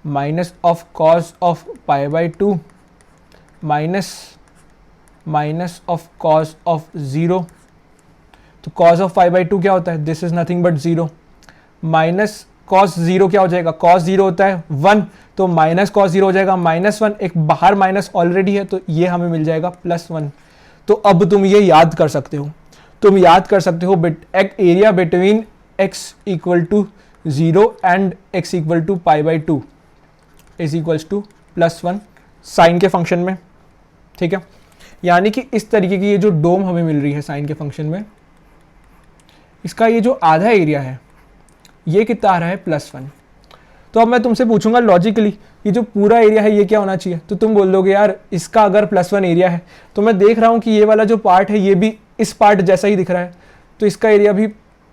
minus of cos of π/2 minus of cos of 0। तो कॉस ऑफ π/2 क्या होता है, this is nothing but 0, minus cos 0 क्या हो जाएगा, कॉस 0 होता है 1, तो माइनस कॉस 0 हो जाएगा -1। एक बाहर माइनस ऑलरेडी है तो ये हमें मिल जाएगा +1। तो अब तुम ये याद कर सकते हो, तुम याद कर सकते हो area between x = 0 and x = π/2 is equals to +1 sine के फंक्शन में। ठीक है, यानी कि इस तरीके की ये जो डोम हमें मिल रही है साइन के फंक्शन में, इसका ये जो आधा एरिया है ये कितना आ रहा है, +1। तो अब मैं तुमसे पूछूंगा लॉजिकली, ये जो पूरा एरिया है ये क्या होना चाहिए। तो तुम बोल दोगे यार इसका अगर +1 एरिया है, तो मैं देख रहा हूँ कि ये वाला जो पार्ट है ये भी इस पार्ट जैसा ही दिख रहा है, तो इसका एरिया भी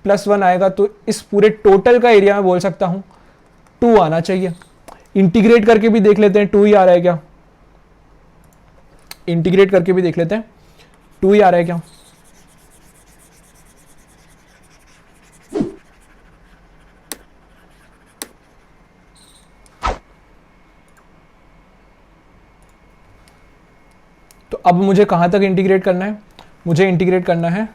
+1 आएगा। तो इस पूरे टोटल का एरिया मैं बोल सकता हूँ 2 आना चाहिए। इंटीग्रेट करके भी देख लेते हैं 2 ही आ रहा है क्या, इंटीग्रेट करके भी देख लेते हैं 2 ही आ रहा है क्या। तो अब मुझे कहाँ तक इंटीग्रेट करना है, मुझे इंटीग्रेट करना है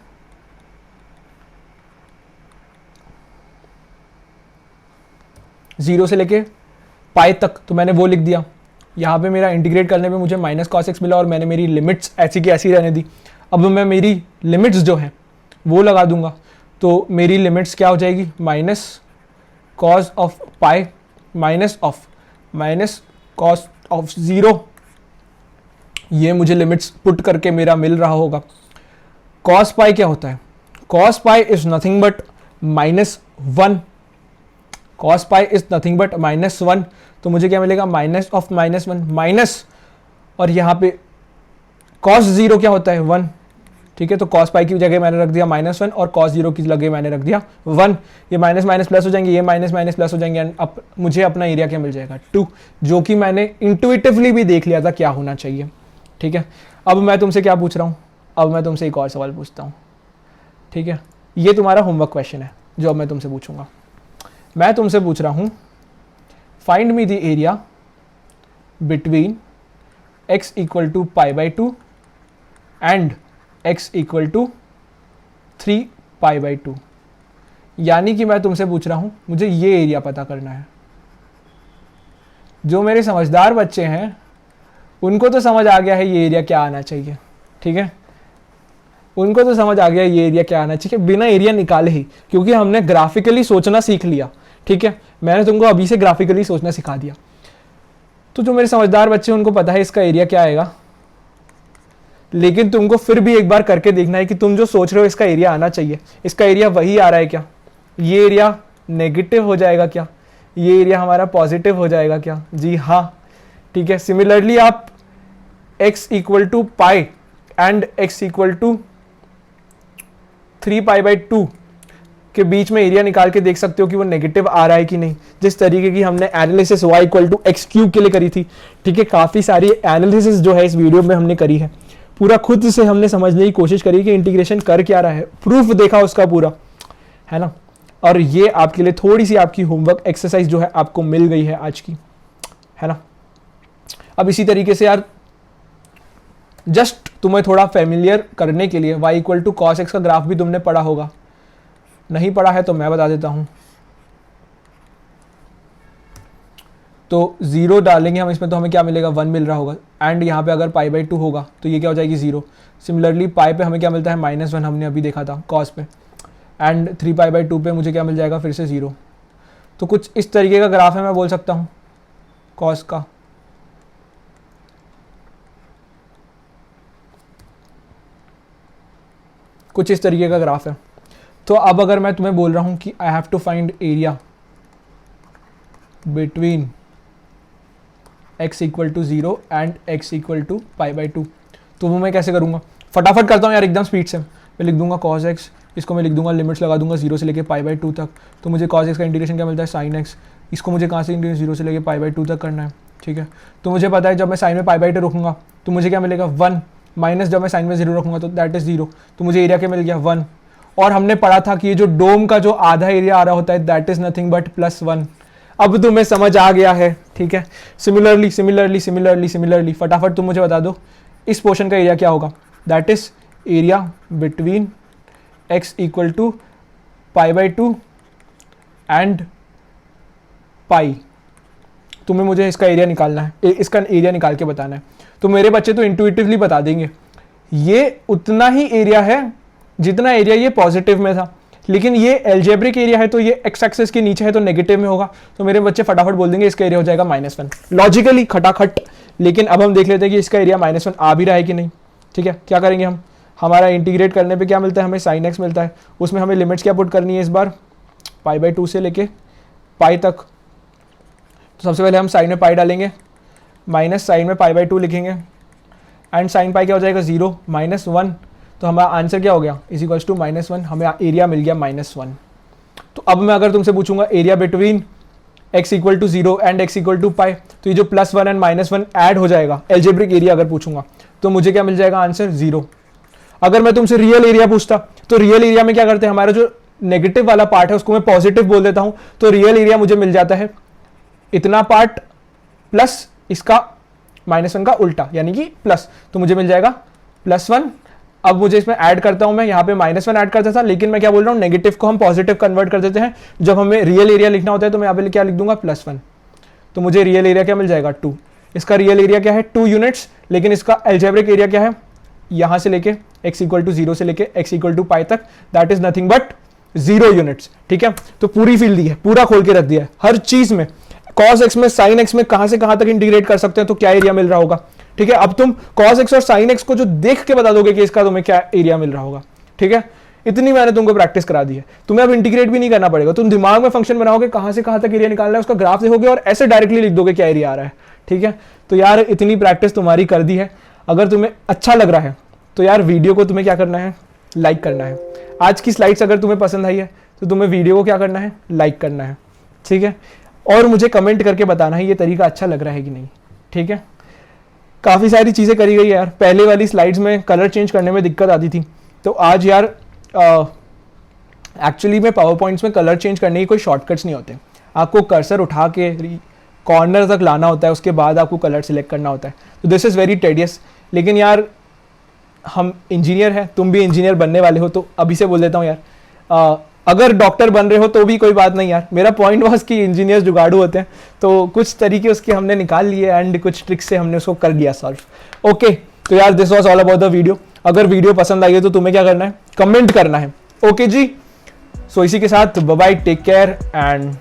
0 से लेके पाई तक, तो मैंने वो लिख दिया। यहाँ पे मेरा इंटीग्रेट करने पे मुझे माइनस कॉस एक्स मिला और मैंने मेरी लिमिट्स ऐसी की ऐसी रहने दी। अब मैं मेरी लिमिट्स जो है वो लगा दूंगा, तो मेरी लिमिट्स क्या हो जाएगी, minus cos of pi minus cos of 0। ये मुझे लिमिट्स पुट करके मेरा मिल रहा होगा। कॉस पाई क्या होता है, cos pi is nothing but -1, cos pi is nothing but -1। तो मुझे क्या मिलेगा, माइनस ऑफ -1 माइनस, और यहाँ पे कॉस 0 क्या होता है 1, ठीक है। तो कॉस पाई की जगह मैंने रख दिया -1 और कॉस 0 की जगह मैंने रख दिया 1। ये माइनस माइनस प्लस हो जाएंगे, ये माइनस माइनस प्लस हो जाएंगे, एंड अब मुझे अपना एरिया क्या मिल जाएगा 2, जो कि मैंने इंट्यूटिवली भी देख लिया था क्या होना चाहिए, ठीक है। अब मैं तुमसे क्या पूछ रहा हूँ, अब मैं तुमसे एक और सवाल पूछता हूँ, ठीक है। ये तुम्हारा होमवर्क क्वेश्चन है जो अब मैं तुमसे पूछूंगा। मैं तुमसे पूछ रहा हूँ, find me the area between x equal to π/2 and x equal to 3 π/2। यानी कि मैं तुमसे पूछ रहा हूं, मुझे ये एरिया पता करना है। जो मेरे समझदार बच्चे हैं उनको तो समझ आ गया है ये एरिया क्या आना चाहिए, ठीक है। उनको तो समझ आ गया ये एरिया क्या आना चाहिए बिना एरिया निकाले ही, क्योंकि हमने ग्राफिकली सोचना सीख लिया, ठीक है। मैंने तुमको अभी से ग्राफिकली सोचना सिखा दिया। तो जो मेरे समझदार बच्चे उनको पता है इसका एरिया क्या आएगा, लेकिन तुमको फिर भी एक बार करके देखना है कि तुम जो सोच रहे हो इसका एरिया आना चाहिए, इसका एरिया वही आ रहा है क्या, ये एरिया नेगेटिव हो जाएगा क्या, ये एरिया हमारा पॉजिटिव हो जाएगा क्या। जी हाँ, ठीक है। सिमिलरली आप x equal to pi and x equal to 3 π/2 के बीच में एरिया निकाल के देख सकते हो कि वो नेगेटिव आ रहा है कि नहीं। जिस तरीके की हमने analysis y equal to x cube के लिए करी थी, ठीक है। काफ़ी सारी एनालिसिस जो है इस वीडियो में हमने करी है, पूरा खुद से हमने समझने की कोशिश करी कि इंटीग्रेशन कर क्या रहा है, प्रूफ देखा उसका पूरा, है ना। और ये आपके लिए थोड़ी सी आपकी होमवर्क एक्सरसाइज जो है आपको मिल गई है आज की, है ना। अब इसी तरीके से यार जस्ट तुम्हें थोड़ा फेमिलियर करने के लिए y equal to cos x का ग्राफ भी तुमने पढ़ा होगा, नहीं पढ़ा है तो मैं बता देता हूं। तो 0 डालेंगे हम इसमें तो हमें क्या मिलेगा, 1 मिल रहा होगा, एंड यहाँ पे अगर π/2 होगा तो ये क्या हो जाएगी 0। सिमिलरली पाई पे हमें क्या मिलता है -1, हमने अभी देखा था कॉस पे, एंड 3 π/2 पे मुझे क्या मिल जाएगा फिर से 0। तो कुछ इस तरीके का ग्राफ है, मैं बोल सकता हूँ कॉस का। कुछ इस तरीके का ग्राफ है। तो अब अगर मैं तुम्हें बोल रहा हूँ कि I have to find area between x equal to 0 and x equal to π/2, तो वो मैं कैसे करूँगा, फटाफट करता हूँ यार एकदम स्पीड से। मैं लिख दूंगा cos x, इसको मैं लिख दूंगा, लिमिट्स लगा दूंगा 0 से लेके π/2 तक। तो मुझे cos x का इंटीग्रेशन क्या मिलता है, sin x। इसको मुझे कहाँ से इंटीग्रेशन 0 से लेके π/2 तक करना है, ठीक है। तो मुझे पता है जब मैं साइन में π/2 रखूँगा तो मुझे क्या मिलेगा 1, माइनस जब मैं साइन में 0 रखूँगा तो दैट इज 0। तो मुझे एरिया क्या मिल गया 1। और हमने पढ़ा था कि ये जो डोम का जो आधा एरिया आ रहा होता है दैट इज नथिंग बट +1। अब तुम्हें समझ आ गया है, ठीक है। सिमिलरली सिमिलरली सिमिलरली सिमिलरली फटाफट तुम मुझे बता दो इस पोर्शन का एरिया क्या होगा, that is area between x equal to π/2 and pi. तुम्हें मुझे इसका एरिया निकालना है, इसका एरिया निकाल के बताना है। तो मेरे बच्चे तो इंट्यूटिवली बता देंगे ये उतना ही एरिया है जितना एरिया ये पॉजिटिव में था, लेकिन ये एल्जेब्रिक एरिया है तो ये एक्स एक्सिस के नीचे है तो नेगेटिव में होगा। तो मेरे बच्चे फटाफट बोल देंगे इसका एरिया हो जाएगा -1, लॉजिकली खटाखट। लेकिन अब हम देख लेते हैं कि इसका एरिया -1 आ भी रहा है कि नहीं, ठीक है। क्या करेंगे हम, हमारा इंटीग्रेट करने पे क्या मिलता है, हमें sin x मिलता है। उसमें हमें लिमिट्स क्या पुट करनी है इस बार, π/2 से लेके पाई तक। तो सबसे पहले हम साइन में पाई डालेंगे, माइनस साइन में π/2 लिखेंगे, एंड साइन पाई क्या हो जाएगा 0 -1। तो हमारा आंसर क्या हो गया, इज इक्वल्स टू -1। हमें एरिया मिल गया -1। तो अब मैं अगर तुमसे पूछूंगा area between x equal to 0 and x equal to pi, तो ये जो +1 एंड -1 ऐड हो जाएगा, एल्जेब्रिक एरिया अगर पूछूंगा तो मुझे क्या मिल जाएगा आंसर 0। अगर मैं तुमसे रियल एरिया पूछता तो रियल एरिया में क्या करते हैं, हमारा जो नेगेटिव वाला पार्ट है उसको मैं पॉजिटिव बोल देता हूं, तो रियल एरिया मुझे मिल जाता है इतना पार्ट प्लस इसका -1 का उल्टा यानी कि प्लस, तो मुझे मिल जाएगा +1। अब मुझे इसमें ऐड करता हूं, मैं यहाँ पे -1 ऐड करता था, लेकिन मैं क्या बोल रहा हूँ, नेगेटिव को हम पॉजिटिव कन्वर्ट कर देते हैं। जब हमें रियल एरिया लिखना होता है तो मैं यहाँ पे क्या लिख दूंगा, +1। तो मुझे रियल एरिया क्या मिल जाएगा, 2। इसका रियल एरिया क्या है, 2 यूनिट्स, लेकिन इसका अलजेब्रिक एरिया क्या है, यहां से लेके x = 0 से लेके x = π तक, that is nothing but 0 units. ठीक है, तो पूरी फील्ड दी है, पूरा खोल के रख दिया है हर चीज में। cos x में sin x में कहां से कहां तक इंटीग्रेट कर सकते हैं, तो क्या एरिया मिल रहा होगा। ठीक है, अब तुम cos x और sin x को जो देख के बता दोगे कि इसका तुम्हें क्या एरिया मिल रहा होगा। ठीक है, इतनी मैंने तुमको प्रैक्टिस करा दी है, तुम्हें अब इंटीग्रेट भी नहीं करना पड़ेगा। तुम दिमाग में फंक्शन बनाओगे, कहां से कहां तक एरिया निकालना है, उसका ग्राफ देखोगे और ऐसे डायरेक्टली लिख दोगे क्या एरिया आ रहा है। ठीक है, तो यार इतनी प्रैक्टिस तुम्हारी कर दी है। अगर तुम्हें अच्छा लग रहा है तो यार वीडियो को तुम्हें क्या करना है, लाइक करना है। आज की स्लाइड्स अगर तुम्हें पसंद आई है तो तुम्हें वीडियो को क्या करना है, लाइक करना है। ठीक है, और मुझे कमेंट करके बताना है ये तरीका अच्छा लग रहा है कि नहीं। ठीक है, काफ़ी सारी चीज़ें करी गई यार। पहले वाली स्लाइड्स में कलर चेंज करने में दिक्कत आती थी, तो आज यार एक्चुअली में पावर पॉइंट्स में कलर चेंज करने की कोई शॉर्टकट्स नहीं होते। आपको कर्सर उठा के कॉर्नर तक लाना होता है, उसके बाद आपको कलर सिलेक्ट करना होता है। तो दिस इज़ वेरी टेडियस। लेकिन यार हम इंजीनियर हैं, तुम भी इंजीनियर बनने वाले हो, तो अभी से बोल देता हूँ यार, अगर डॉक्टर बन रहे हो तो भी कोई बात नहीं यार। मेरा पॉइंट वाज कि इंजीनियर्स जुगाड़ू होते हैं, तो कुछ तरीके उसके हमने निकाल लिए एंड कुछ ट्रिक्स से हमने उसको कर लिया सॉल्व। ओके, तो यार this was all about the video. अगर वीडियो पसंद आई है तो तुम्हें क्या करना है, कमेंट करना है। ओके जी, सो इसी के साथ bye bye, take care and